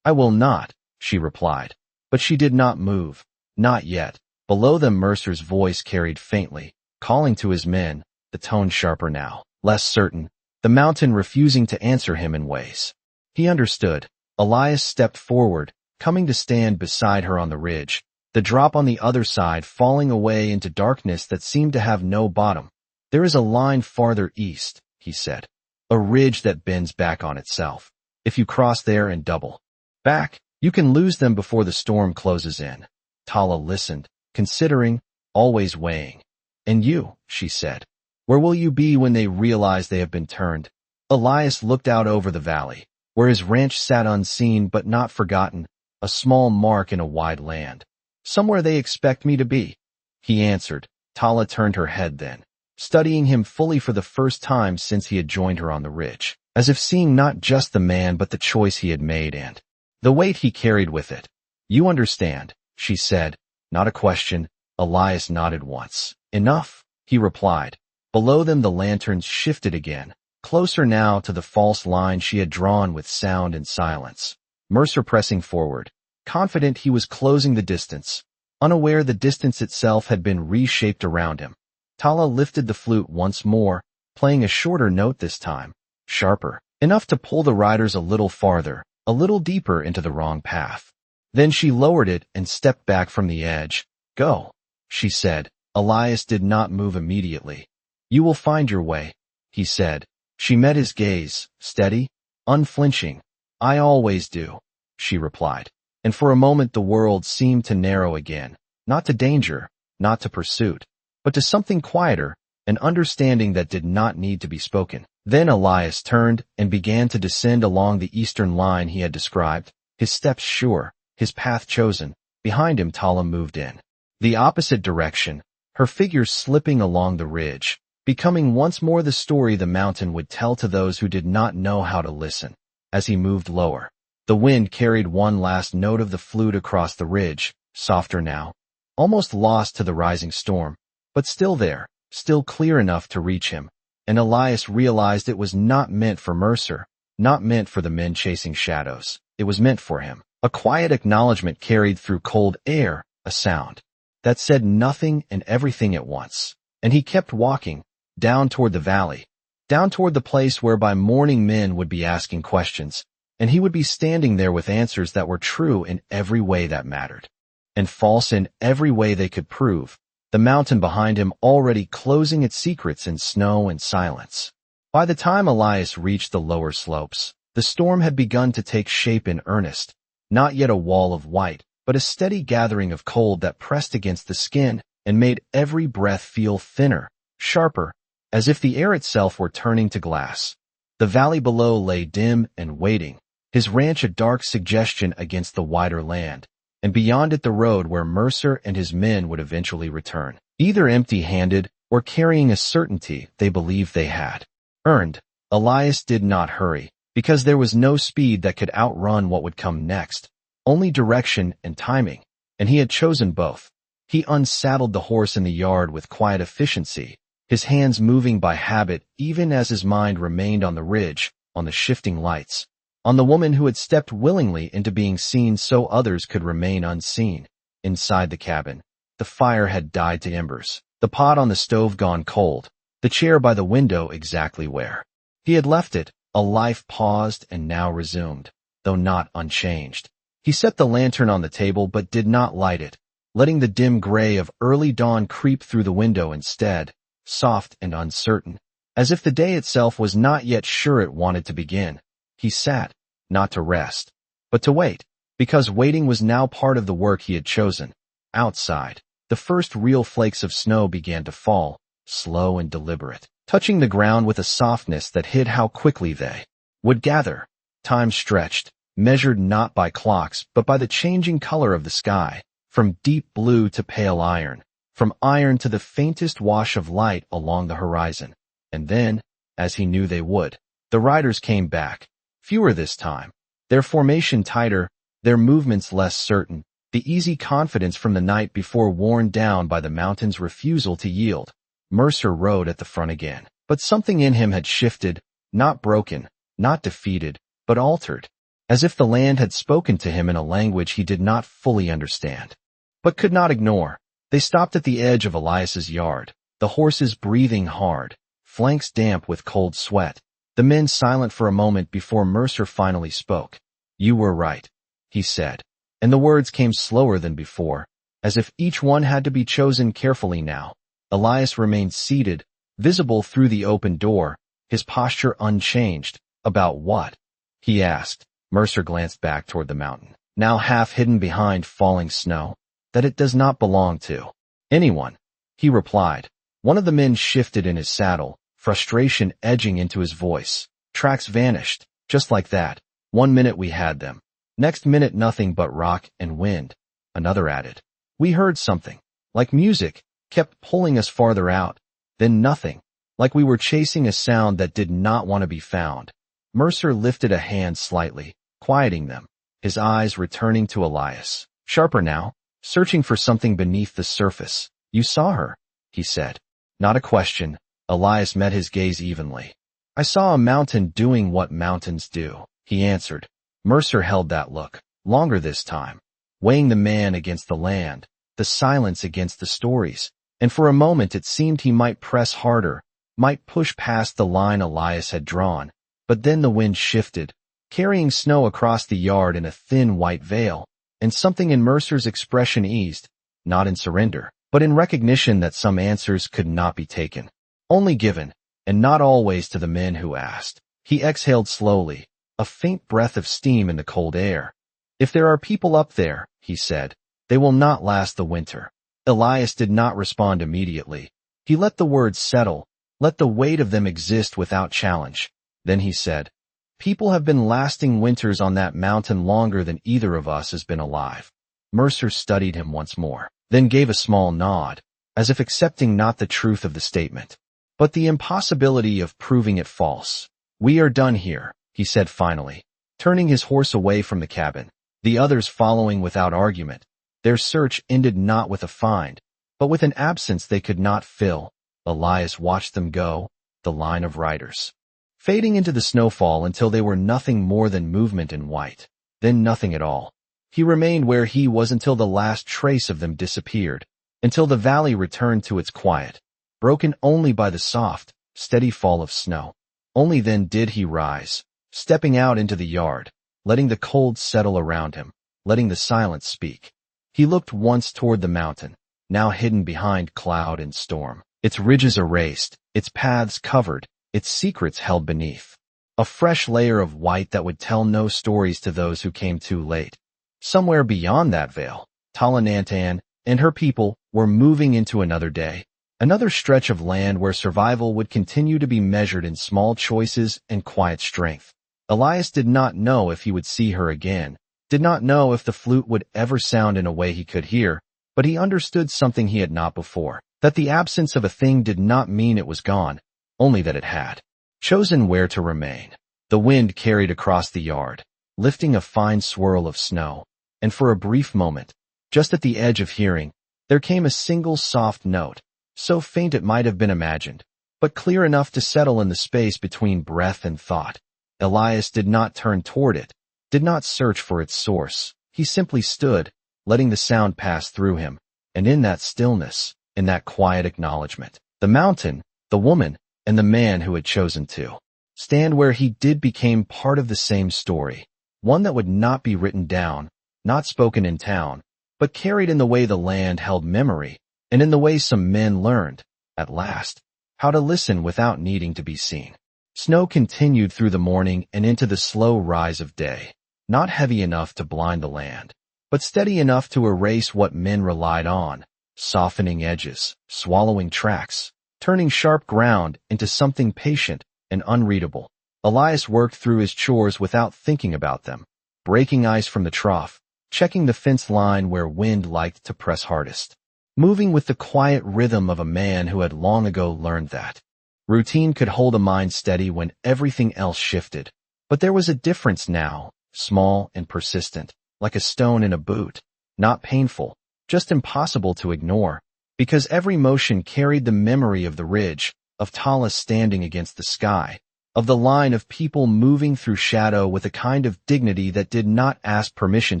"I will not," she replied. But she did not move. Not yet. Below them Mercer's voice carried faintly, calling to his men, the tone sharper now, less certain, the mountain refusing to answer him in ways. He understood. Elias stepped forward, coming to stand beside her on the ridge, the drop on the other side falling away into darkness that seemed to have no bottom. "There is a line farther east," he said. "A ridge that bends back on itself. If you cross there and double back, you can lose them before the storm closes in." Tala listened, considering, always weighing. "And you," she said, "where will you be when they realize they have been turned?" Elias looked out over the valley, where his ranch sat unseen but not forgotten, a small mark in a wide land. "Somewhere they expect me to be," he answered. Tala turned her head then, studying him fully for the first time since he had joined her on the ridge, as if seeing not just the man but the choice he had made and the weight he carried with it. "You understand," she said, not a question. Elias nodded once. "Enough," he replied. Below them the lanterns shifted again, closer now to the false line she had drawn with sound and silence. Mercer pressing forward, confident he was closing the distance, unaware the distance itself had been reshaped around him. Tala lifted the flute once more, playing a shorter note this time, sharper, enough to pull the riders a little farther, a little deeper into the wrong path. Then she lowered it and stepped back from the edge. "Go," she said. Elias did not move immediately. "You will find your way," he said. She met his gaze, steady, unflinching. "I always do," she replied. And for a moment the world seemed to narrow again, not to danger, not to pursuit, but to something quieter, an understanding that did not need to be spoken. Then Elias turned and began to descend along the eastern line he had described, his steps sure, his path chosen. Behind him Tala moved in the opposite direction, her figure slipping along the ridge, becoming once more the story the mountain would tell to those who did not know how to listen. As he moved lower, the wind carried one last note of the flute across the ridge, softer now, almost lost to the rising storm, but still there, still clear enough to reach him. And Elias realized it was not meant for Mercer, not meant for the men chasing shadows. It was meant for him. A quiet acknowledgement carried through cold air, a sound that said nothing and everything at once. And he kept walking, down toward the valley, down toward the place whereby morning men would be asking questions, and he would be standing there with answers that were true in every way that mattered, and false in every way they could prove, the mountain behind him already closing its secrets in snow and silence. By the time Elias reached the lower slopes, the storm had begun to take shape in earnest, not yet a wall of white, but a steady gathering of cold that pressed against the skin and made every breath feel thinner, sharper, as if the air itself were turning to glass. The valley below lay dim and waiting, his ranch a dark suggestion against the wider land, and beyond it the road where Mercer and his men would eventually return, either empty-handed or carrying a certainty they believed they had earned. Elias did not hurry, because there was no speed that could outrun what would come next, only direction and timing, and he had chosen both. He unsaddled the horse in the yard with quiet efficiency, his hands moving by habit even as his mind remained on the ridge, on the shifting lights, on the woman who had stepped willingly into being seen so others could remain unseen. Inside the cabin, the fire had died to embers, the pot on the stove gone cold, the chair by the window exactly where he had left it. A life paused and now resumed, though not unchanged. He set the lantern on the table but did not light it, letting the dim gray of early dawn creep through the window instead, soft and uncertain, as if the day itself was not yet sure it wanted to begin. He sat, not to rest, but to wait, because waiting was now part of the work he had chosen. Outside, the first real flakes of snow began to fall, slow and deliberate, touching the ground with a softness that hid how quickly they would gather. Time stretched, measured not by clocks but by the changing color of the sky, from deep blue to pale iron, from iron to the faintest wash of light along the horizon. And then, as he knew they would, the riders came back, fewer this time, their formation tighter, their movements less certain, the easy confidence from the night before worn down by the mountain's refusal to yield. Mercer rode at the front again, but something in him had shifted, not broken, not defeated, but altered, as if the land had spoken to him in a language he did not fully understand, but could not ignore. They stopped at the edge of Elias's yard, the horses breathing hard, flanks damp with cold sweat, the men silent for a moment before Mercer finally spoke. "You were right," he said, and the words came slower than before, as if each one had to be chosen carefully now. Elias remained seated, visible through the open door, his posture unchanged. "About what?" he asked. Mercer glanced back toward the mountain, now half hidden behind falling snow. "That it does not belong to anyone," he replied. One of the men shifted in his saddle, frustration edging into his voice. "Tracks vanished, just like that. One minute we had them. Next minute nothing but rock and wind." Another added, "We heard something, like music, kept pulling us farther out. Then nothing, like we were chasing a sound that did not want to be found." Mercer lifted a hand slightly, quieting them, his eyes returning to Elias, sharper now, searching for something beneath the surface. "You saw her," he said. Not a question. Elias met his gaze evenly. "I saw a mountain doing what mountains do," he answered. Mercer held that look, longer this time, weighing the man against the land, the silence against the stories, and for a moment it seemed he might press harder, might push past the line Elias had drawn. But then the wind shifted, carrying snow across the yard in a thin white veil, and something in Mercer's expression eased, not in surrender, but in recognition that some answers could not be taken, only given. and not always to the men who asked. He exhaled slowly, a faint breath of steam in the cold air. If there are people up there, he said, they will not last the winter. Elias did not respond immediately. He let the words settle, let the weight of them exist without challenge. Then he said, people have been lasting winters on that mountain longer than either of us has been alive. Mercer studied him once more, then gave a small nod, as if accepting not the truth of the statement, but the impossibility of proving it false. We are done here, he said finally, turning his horse away from the cabin, the others following without argument. Their search ended not with a find, but with an absence they could not fill. Elias watched them go, the line of riders, fading into the snowfall until they were nothing more than movement in white, then nothing at all. He remained where he was until the last trace of them disappeared, until the valley returned to its quiet, broken only by the soft, steady fall of snow. Only then did he rise, stepping out into the yard, letting the cold settle around him, letting the silence speak. He looked once toward the mountain, now hidden behind cloud and storm, its ridges erased, its paths covered, its secrets held beneath. A fresh layer of white that would tell no stories to those who came too late. Somewhere beyond that veil, Talanantan and her people were moving into another day, another stretch of land where survival would continue to be measured in small choices and quiet strength. Elias did not know if he would see her again, did not know if the flute would ever sound in a way he could hear, but he understood something he had not before, that the absence of a thing did not mean it was gone, only that it had chosen where to remain. The wind carried across the yard, lifting a fine swirl of snow, and for a brief moment, just at the edge of hearing, there came a single soft note, so faint it might have been imagined, but clear enough to settle in the space between breath and thought. Elias did not turn toward it, did not search for its source. He simply stood, letting the sound pass through him, and in that stillness, in that quiet acknowledgement, the mountain, the woman, and the man who had chosen to stand where he did became part of the same story, one that would not be written down, not spoken in town, but carried in the way the land held memory, and in the way some men learned, at last, how to listen without needing to be seen. Snow continued through the morning and into the slow rise of day, not heavy enough to blind the land, but steady enough to erase what men relied on, softening edges, swallowing tracks, turning sharp ground into something patient and unreadable. Elias worked through his chores without thinking about them, breaking ice from the trough, checking the fence line where wind liked to press hardest, moving with the quiet rhythm of a man who had long ago learned that routine could hold a mind steady when everything else shifted. But there was a difference now, small and persistent, like a stone in a boot, not painful, just impossible to ignore, because every motion carried the memory of the ridge, of Tala standing against the sky, of the line of people moving through shadow with a kind of dignity that did not ask permission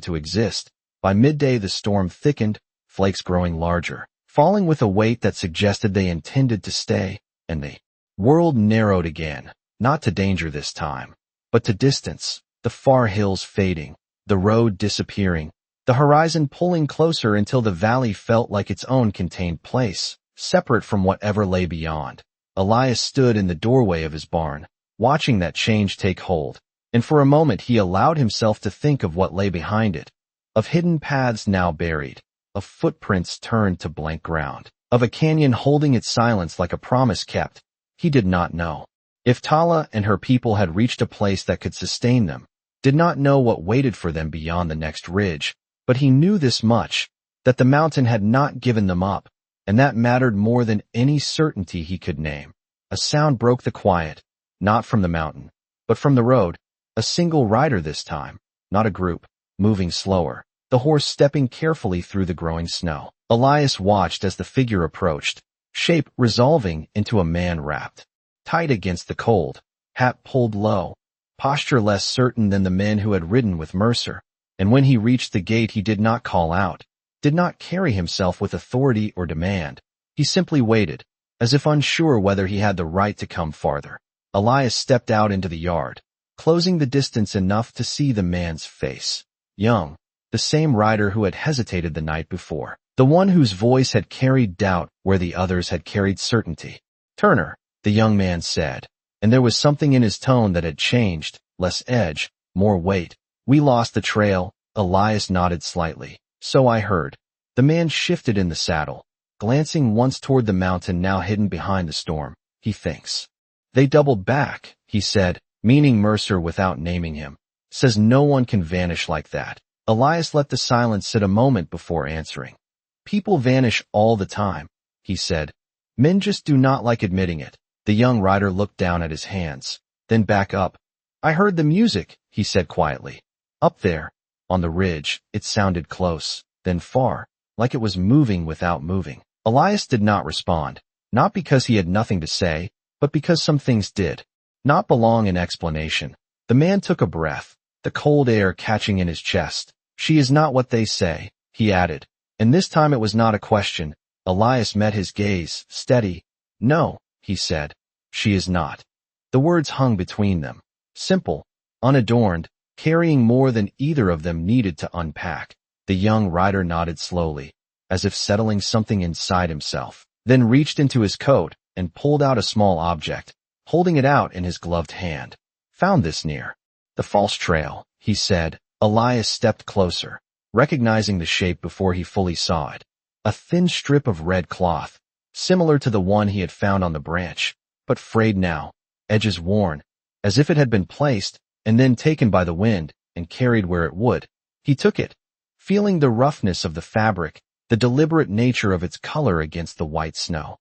to exist. By midday the storm thickened, flakes growing larger, falling with a weight that suggested they intended to stay, and the world narrowed again, not to danger this time, but to distance, the far hills fading, the road disappearing, the horizon pulling closer until the valley felt like its own contained place, separate from whatever lay beyond. Elias stood in the doorway of his barn, watching that change take hold, and for a moment he allowed himself to think of what lay behind it, of hidden paths now buried, of footprints turned to blank ground, of a canyon holding its silence like a promise kept. He did not know if Tala and her people had reached a place that could sustain them, did not know what waited for them beyond the next ridge, but he knew this much, that the mountain had not given them up, and that mattered more than any certainty he could name. A sound broke the quiet, not from the mountain, but from the road, a single rider this time, not a group, moving slower, the horse stepping carefully through the growing snow. Elias watched as the figure approached, shape resolving into a man wrapped tight against the cold, hat pulled low, posture less certain than the men who had ridden with Mercer, and when he reached the gate he did not call out, did not carry himself with authority or demand. He simply waited, as if unsure whether he had the right to come farther. Elias stepped out into the yard, closing the distance enough to see the man's face. Young, the same rider who had hesitated the night before, the one whose voice had carried doubt where the others had carried certainty. Turner, the young man said, and there was something in his tone that had changed, less edge, more weight. We lost the trail, Elias nodded slightly. So I heard. The man shifted in the saddle, glancing once toward the mountain now hidden behind the storm. He thinks. They doubled back, he said, meaning Mercer without naming him. Says no one can vanish like that. Elias let the silence sit a moment before answering. People vanish all the time, he said. Men just do not like admitting it. The young rider looked down at his hands, then back up. I heard the music, he said quietly. Up there, on the ridge, it sounded close, then far, like it was moving without moving. Elias did not respond, not because he had nothing to say, but because some things did not belong in explanation. The man took a breath, the cold air catching in his chest. She is not what they say, he added, and this time it was not a question. Elias met his gaze, steady. No, he said, she is not. The words hung between them, simple, unadorned, carrying more than either of them needed to unpack. The young rider nodded slowly, as if settling something inside himself, then reached into his coat and pulled out a small object, holding it out in his gloved hand. Found this near the false trail, he said. Elias stepped closer, recognizing the shape before he fully saw it. A thin strip of red cloth, similar to the one he had found on the branch, but frayed now, edges worn, as if it had been placed and then taken by the wind and carried where it would. He took it, feeling the roughness of the fabric, the deliberate nature of its color against the white snow.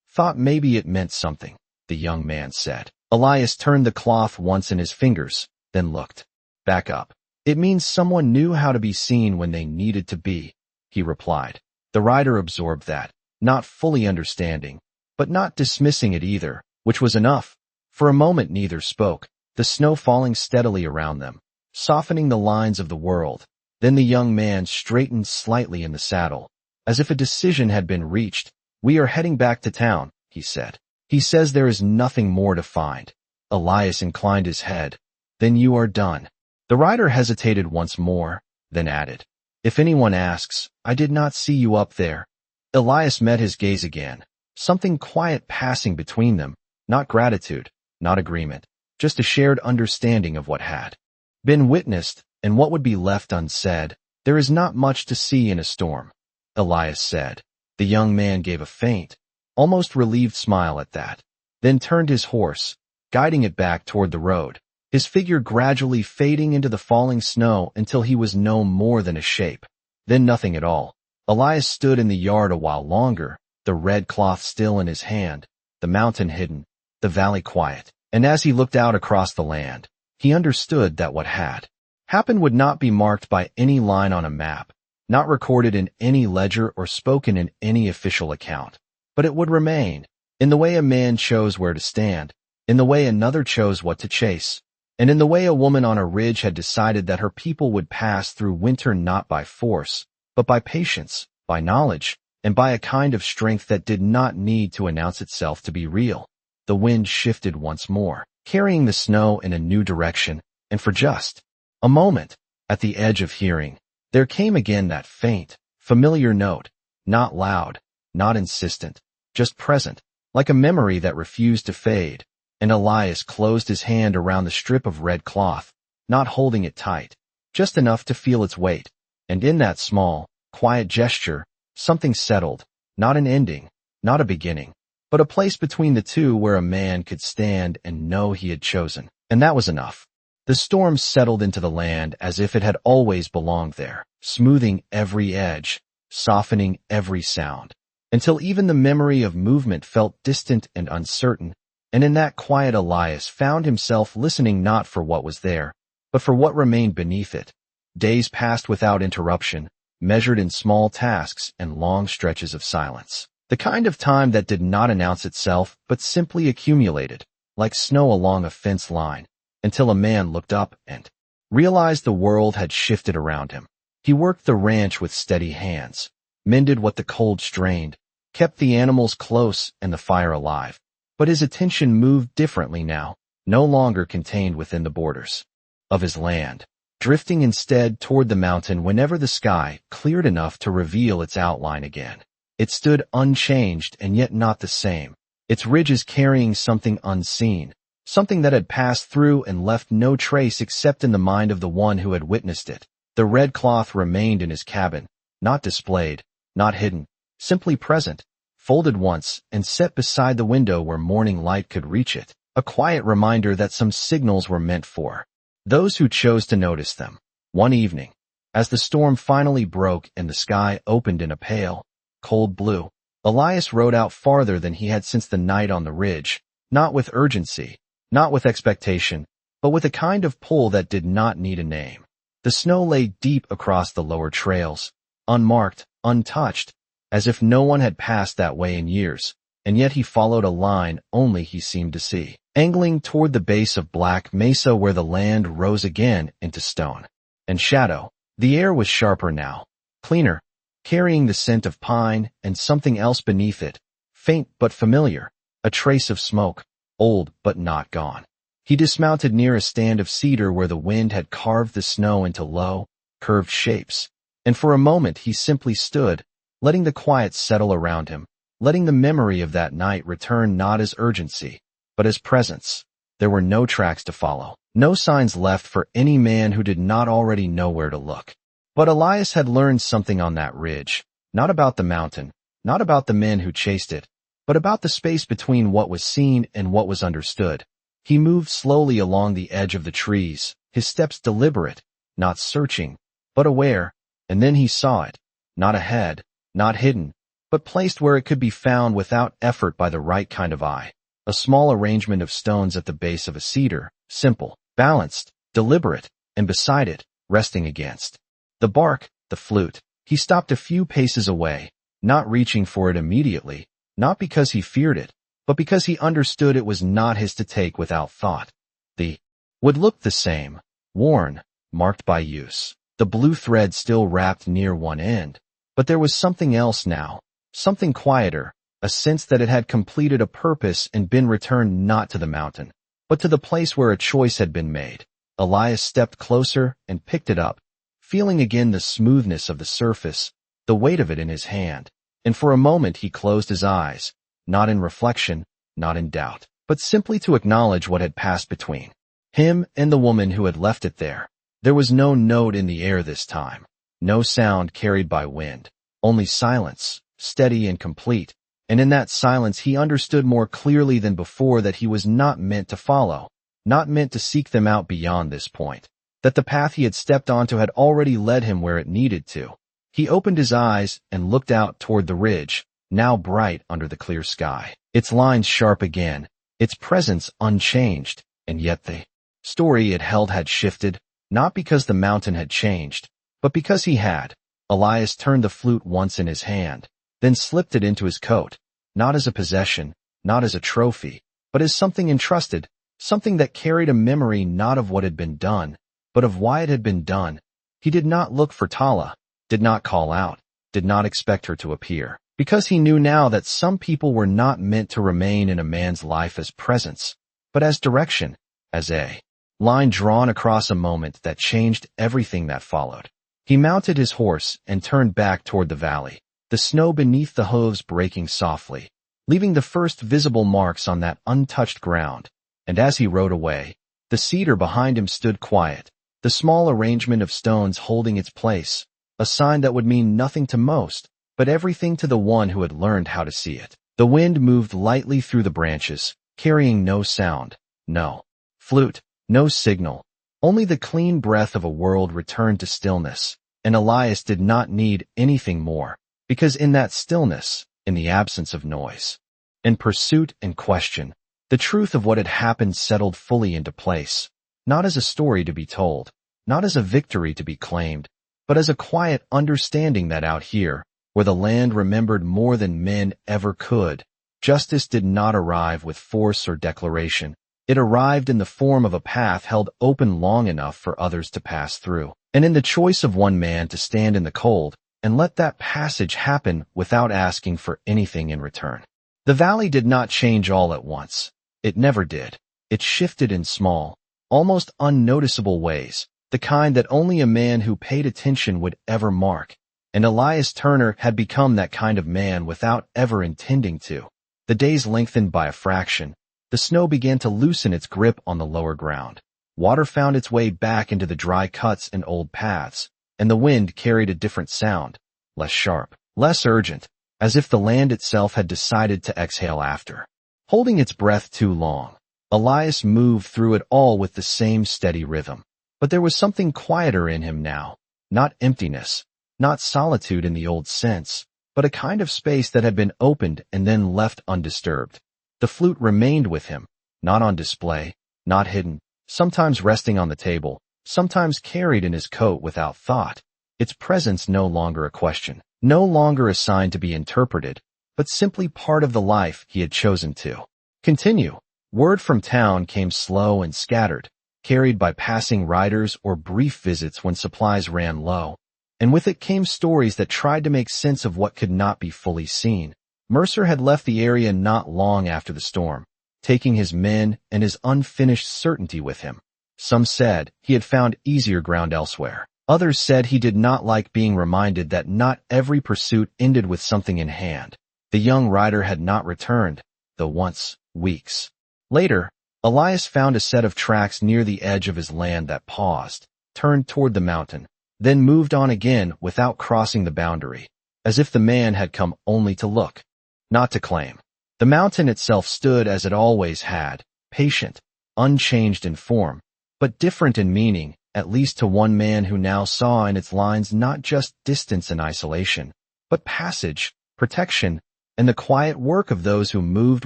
Thought maybe it meant something, the young man said. Elias turned the cloth once in his fingers, then looked back up. It means someone knew how to be seen when they needed to be, he replied. The rider absorbed that, not fully understanding, but not dismissing it either, which was enough. For a moment neither spoke, the snow falling steadily around them, softening the lines of the world. Then the young man straightened slightly in the saddle, as if a decision had been reached. We are heading back to town, he said. He says there is nothing more to find. Elias inclined his head. Then you are done. The rider hesitated once more, then added, if anyone asks, I did not see you up there. Elias met his gaze again, something quiet passing between them, not gratitude, not agreement, just a shared understanding of what had been witnessed and what would be left unsaid. There is not much to see in a storm, Elias said. The young man gave a faint, almost relieved smile at that, then turned his horse, guiding it back toward the road, his figure gradually fading into the falling snow until he was no more than a shape, then nothing at all. Elias stood in the yard a while longer, the red cloth still in his hand, the mountain hidden, the valley quiet, and as he looked out across the land, he understood that what had happened would not be marked by any line on a map, not recorded in any ledger or spoken in any official account, but it would remain, in the way a man chose where to stand, in the way another chose what to chase, and in the way a woman on a ridge had decided that her people would pass through winter not by force, but by patience, by knowledge, and by a kind of strength that did not need to announce itself to be real. The wind shifted once more, carrying the snow in a new direction, and for just a moment, at the edge of hearing, there came again that faint, familiar note, not loud, not insistent, just present, like a memory that refused to fade. And Elias closed his hand around the strip of red cloth, not holding it tight, just enough to feel its weight. And in that small, quiet gesture, something settled, not an ending, not a beginning, but a place between the two where a man could stand and know he had chosen. And that was enough. The storm settled into the land as if it had always belonged there, smoothing every edge, softening every sound, until even the memory of movement felt distant and uncertain. And in that quiet Elias found himself listening not for what was there, but for what remained beneath it. Days passed without interruption, measured in small tasks and long stretches of silence. The kind of time that did not announce itself but simply accumulated, like snow along a fence line, until a man looked up and realized the world had shifted around him. He worked the ranch with steady hands, mended what the cold strained, kept the animals close and the fire alive. But his attention moved differently now, no longer contained within the borders of his land, drifting instead toward the mountain whenever the sky cleared enough to reveal its outline again. It stood unchanged and yet not the same, its ridges carrying something unseen, something that had passed through and left no trace except in the mind of the one who had witnessed it. The red cloth remained in his cabin, not displayed, not hidden, simply present, folded once and set beside the window where morning light could reach it, a quiet reminder that some signals were meant for those who chose to notice them. One evening, as the storm finally broke and the sky opened in a pale, cold blue, Elias rode out farther than he had since the night on the ridge, not with urgency, not with expectation, but with a kind of pull that did not need a name. The snow lay deep across the lower trails, unmarked, untouched, as if no one had passed that way in years, and yet he followed a line only he seemed to see, angling toward the base of Black Mesa where the land rose again into stone and shadow. The air was sharper now, cleaner, carrying the scent of pine and something else beneath it, faint but familiar, a trace of smoke, old but not gone. He dismounted near a stand of cedar where the wind had carved the snow into low, curved shapes, and for a moment he simply stood, letting the quiet settle around him, letting the memory of that night return not as urgency, but as presence. There were no tracks to follow, no signs left for any man who did not already know where to look. But Elias had learned something on that ridge, not about the mountain, not about the men who chased it, but about the space between what was seen and what was understood. He moved slowly along the edge of the trees, his steps deliberate, not searching, but aware, and then he saw it, not ahead, not hidden, but placed where it could be found without effort by the right kind of eye. A small arrangement of stones at the base of a cedar, simple, balanced, deliberate, and beside it, resting against the bark, the flute. He stopped a few paces away, not reaching for it immediately, not because he feared it, but because he understood it was not his to take without thought. The would look the same, worn, marked by use, the blue thread still wrapped near one end. But there was something else now, something quieter, a sense that it had completed a purpose and been returned not to the mountain, but to the place where a choice had been made. Elias stepped closer and picked it up, feeling again the smoothness of the surface, the weight of it in his hand, and for a moment he closed his eyes, not in reflection, not in doubt, but simply to acknowledge what had passed between him and the woman who had left it there. There was no note in the air this time, no sound carried by wind, only silence, steady and complete, and in that silence he understood more clearly than before that he was not meant to follow, not meant to seek them out beyond this point, that the path he had stepped onto had already led him where it needed to. He opened his eyes and looked out toward the ridge, now bright under the clear sky, its lines sharp again, its presence unchanged, and yet the story it held had shifted, not because the mountain had changed, but because he had. Elias turned the flute once in his hand, then slipped it into his coat, not as a possession, not as a trophy, but as something entrusted, something that carried a memory not of what had been done, but of why it had been done. He did not look for Tala, did not call out, did not expect her to appear, because he knew now that some people were not meant to remain in a man's life as presence, but as direction, as a line drawn across a moment that changed everything that followed. He mounted his horse and turned back toward the valley, the snow beneath the hooves breaking softly, leaving the first visible marks on that untouched ground. And as he rode away, the cedar behind him stood quiet, the small arrangement of stones holding its place, a sign that would mean nothing to most, but everything to the one who had learned how to see it. The wind moved lightly through the branches, carrying no sound, no flute, no signal. Only the clean breath of a world returned to stillness, and Elias did not need anything more, because in that stillness, in the absence of noise, in pursuit and question, the truth of what had happened settled fully into place, not as a story to be told, not as a victory to be claimed, but as a quiet understanding that out here, where the land remembered more than men ever could, justice did not arrive with force or declaration. It arrived in the form of a path held open long enough for others to pass through, and in the choice of one man to stand in the cold and let that passage happen without asking for anything in return. The valley did not change all at once. It never did. It shifted in small, almost unnoticeable ways, the kind that only a man who paid attention would ever mark, and Elias Turner had become that kind of man without ever intending to. The days lengthened by a fraction. The snow began to loosen its grip on the lower ground. Water found its way back into the dry cuts and old paths, and the wind carried a different sound, less sharp, less urgent, as if the land itself had decided to exhale after. Holding its breath too long, Elias moved through it all with the same steady rhythm. But there was something quieter in him now, not emptiness, not solitude in the old sense, but a kind of space that had been opened and then left undisturbed. The flute remained with him, not on display, not hidden, sometimes resting on the table, sometimes carried in his coat without thought, its presence no longer a question, no longer a sign to be interpreted, but simply part of the life he had chosen to continue. Word from town came slow and scattered, carried by passing riders or brief visits when supplies ran low, and with it came stories that tried to make sense of what could not be fully seen. Mercer had left the area not long after the storm, taking his men and his unfinished certainty with him. Some said he had found easier ground elsewhere. Others said he did not like being reminded that not every pursuit ended with something in hand. The young rider had not returned, though once, weeks later, Elias found a set of tracks near the edge of his land that paused, turned toward the mountain, then moved on again without crossing the boundary, as if the man had come only to look, not to claim. The mountain itself stood as it always had, patient, unchanged in form, but different in meaning, at least to one man who now saw in its lines not just distance and isolation, but passage, protection, and the quiet work of those who moved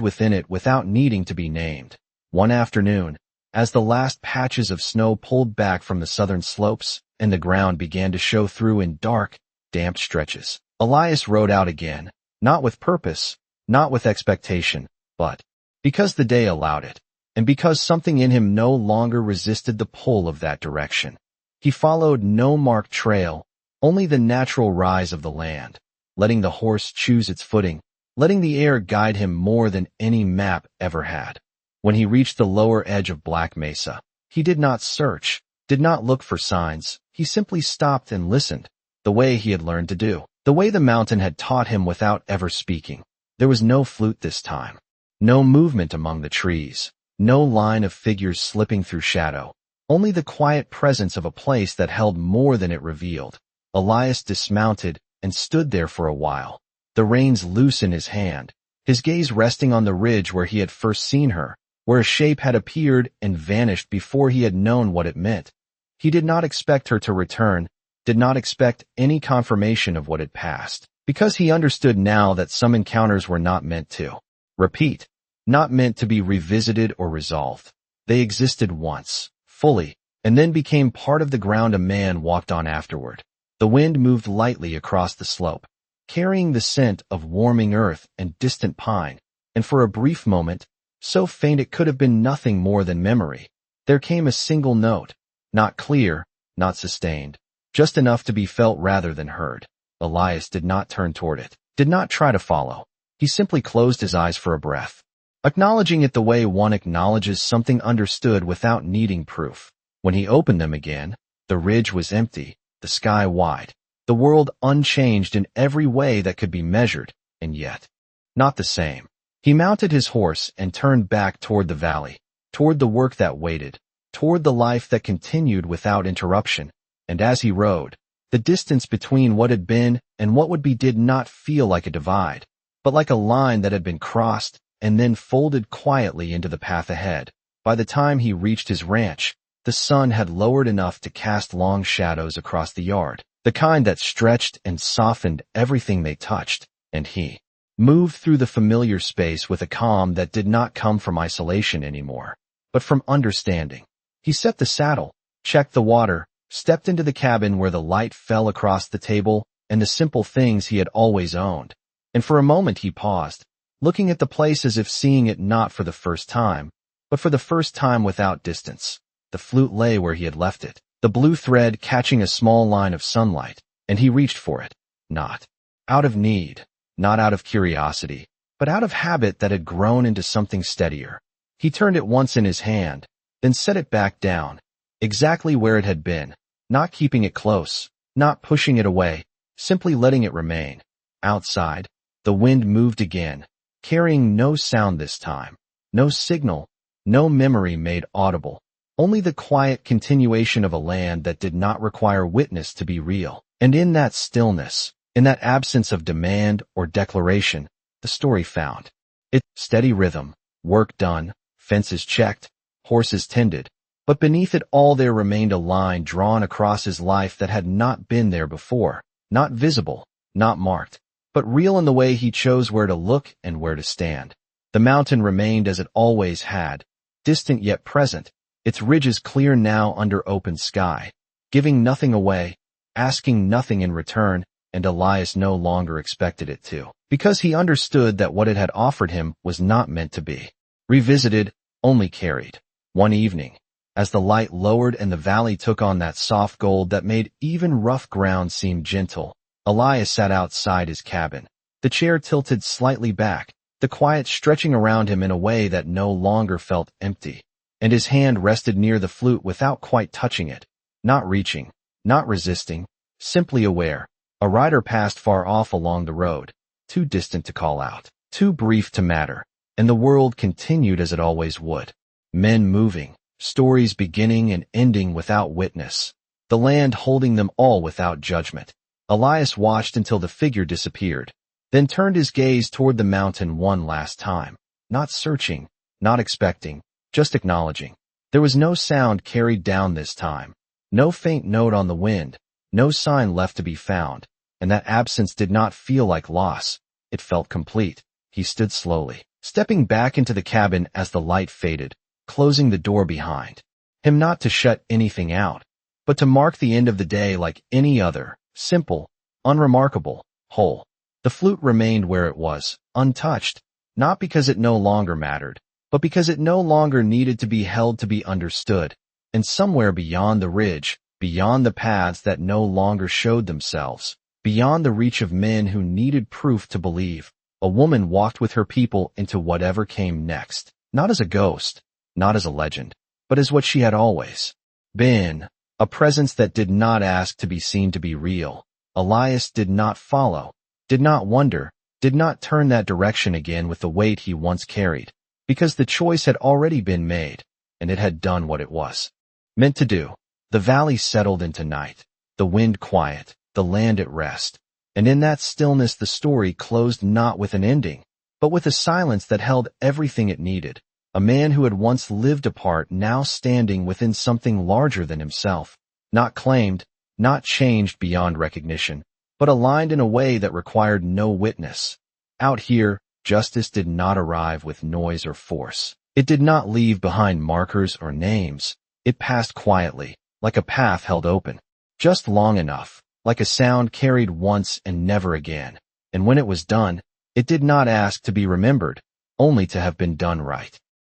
within it without needing to be named. One afternoon, as the last patches of snow pulled back from the southern slopes and the ground began to show through in dark, damp stretches, Elias rode out again, not with purpose, not with expectation, but because the day allowed it, and because something in him no longer resisted the pull of that direction. He followed no marked trail, only the natural rise of the land, letting the horse choose its footing, letting the air guide him more than any map ever had. When he reached the lower edge of Black Mesa, he did not search, did not look for signs. He simply stopped and listened, the way he had learned to do, the way the mountain had taught him without ever speaking. There was no flute this time, no movement among the trees, no line of figures slipping through shadow, only the quiet presence of a place that held more than it revealed. Elias dismounted and stood there for a while, the reins loose in his hand, his gaze resting on the ridge where he had first seen her, where a shape had appeared and vanished before he had known what it meant. He did not expect her to return, did not expect any confirmation of what had passed, because he understood now that some encounters were not meant to repeat, not meant to be revisited or resolved. They existed once, fully, and then became part of the ground a man walked on afterward. The wind moved lightly across the slope, carrying the scent of warming earth and distant pine, and for a brief moment, so faint it could have been nothing more than memory, there came a single note, not clear, not sustained, just enough to be felt rather than heard. Elias did not turn toward it, did not try to follow. He simply closed his eyes for a breath, acknowledging it the way one acknowledges something understood without needing proof. When he opened them again, the ridge was empty, the sky wide, the world unchanged in every way that could be measured, and yet not the same. He mounted his horse and turned back toward the valley, toward the work that waited, toward the life that continued without interruption, and as he rode, the distance between what had been and what would be did not feel like a divide, but like a line that had been crossed and then folded quietly into the path ahead. By the time he reached his ranch, the sun had lowered enough to cast long shadows across the yard, the kind that stretched and softened everything they touched, and he moved through the familiar space with a calm that did not come from isolation anymore, but from understanding. He set the saddle, checked the water, stepped into the cabin where the light fell across the table and the simple things he had always owned, and for a moment he paused, looking at the place as if seeing it not for the first time, but for the first time without distance. The flute lay where he had left it, the blue thread catching a small line of sunlight, and he reached for it, not out of need, not out of curiosity, but out of habit that had grown into something steadier. He turned it once in his hand, then set it back down, exactly where it had been, not keeping it close, not pushing it away, simply letting it remain. Outside, the wind moved again, carrying no sound this time, no signal, no memory made audible, only the quiet continuation of a land that did not require witness to be real. And in that stillness, in that absence of demand or declaration, the story found its steady rhythm, work done, fences checked, horses tended, but beneath it all there remained a line drawn across his life that had not been there before, not visible, not marked, but real in the way he chose where to look and where to stand. The mountain remained as it always had, distant yet present, its ridges clear now under open sky, giving nothing away, asking nothing in return, and Elias no longer expected it to, because he understood that what it had offered him was not meant to be revisited, only carried. One evening, as the light lowered and the valley took on that soft gold that made even rough ground seem gentle, Elias sat outside his cabin, the chair tilted slightly back, the quiet stretching around him in a way that no longer felt empty, and his hand rested near the flute without quite touching it, not reaching, not resisting, simply aware. A rider passed far off along the road, too distant to call out, too brief to matter, and the world continued as it always would. Men moving, stories beginning and ending without witness, the land holding them all without judgment. Elias watched until the figure disappeared, then turned his gaze toward the mountain one last time, not searching, not expecting, just acknowledging. There was no sound carried down this time, no faint note on the wind, no sign left to be found, and that absence did not feel like loss. It felt complete. He stood slowly, stepping back into the cabin as the light faded, closing the door behind him, not to shut anything out, but to mark the end of the day like any other, simple, unremarkable, whole. The flute remained where it was, untouched, not because it no longer mattered, but because it no longer needed to be held to be understood, and somewhere beyond the ridge, beyond the paths that no longer showed themselves, beyond the reach of men who needed proof to believe, a woman walked with her people into whatever came next, not as a ghost, not as a legend, but as what she had always been, a presence that did not ask to be seen to be real. Elias did not follow, did not wonder, did not turn that direction again with the weight he once carried, because the choice had already been made, and it had done what it was meant to do. The valley settled into night, the wind quiet, the land at rest, and in that stillness the story closed not with an ending, but with a silence that held everything it needed. A man who had once lived apart now standing within something larger than himself, not claimed, not changed beyond recognition, but aligned in a way that required no witness. Out here, justice did not arrive with noise or force. It did not leave behind markers or names. It passed quietly, like a path held open, just long enough, like a sound carried once and never again. And when it was done, it did not ask to be remembered, only to have been done right.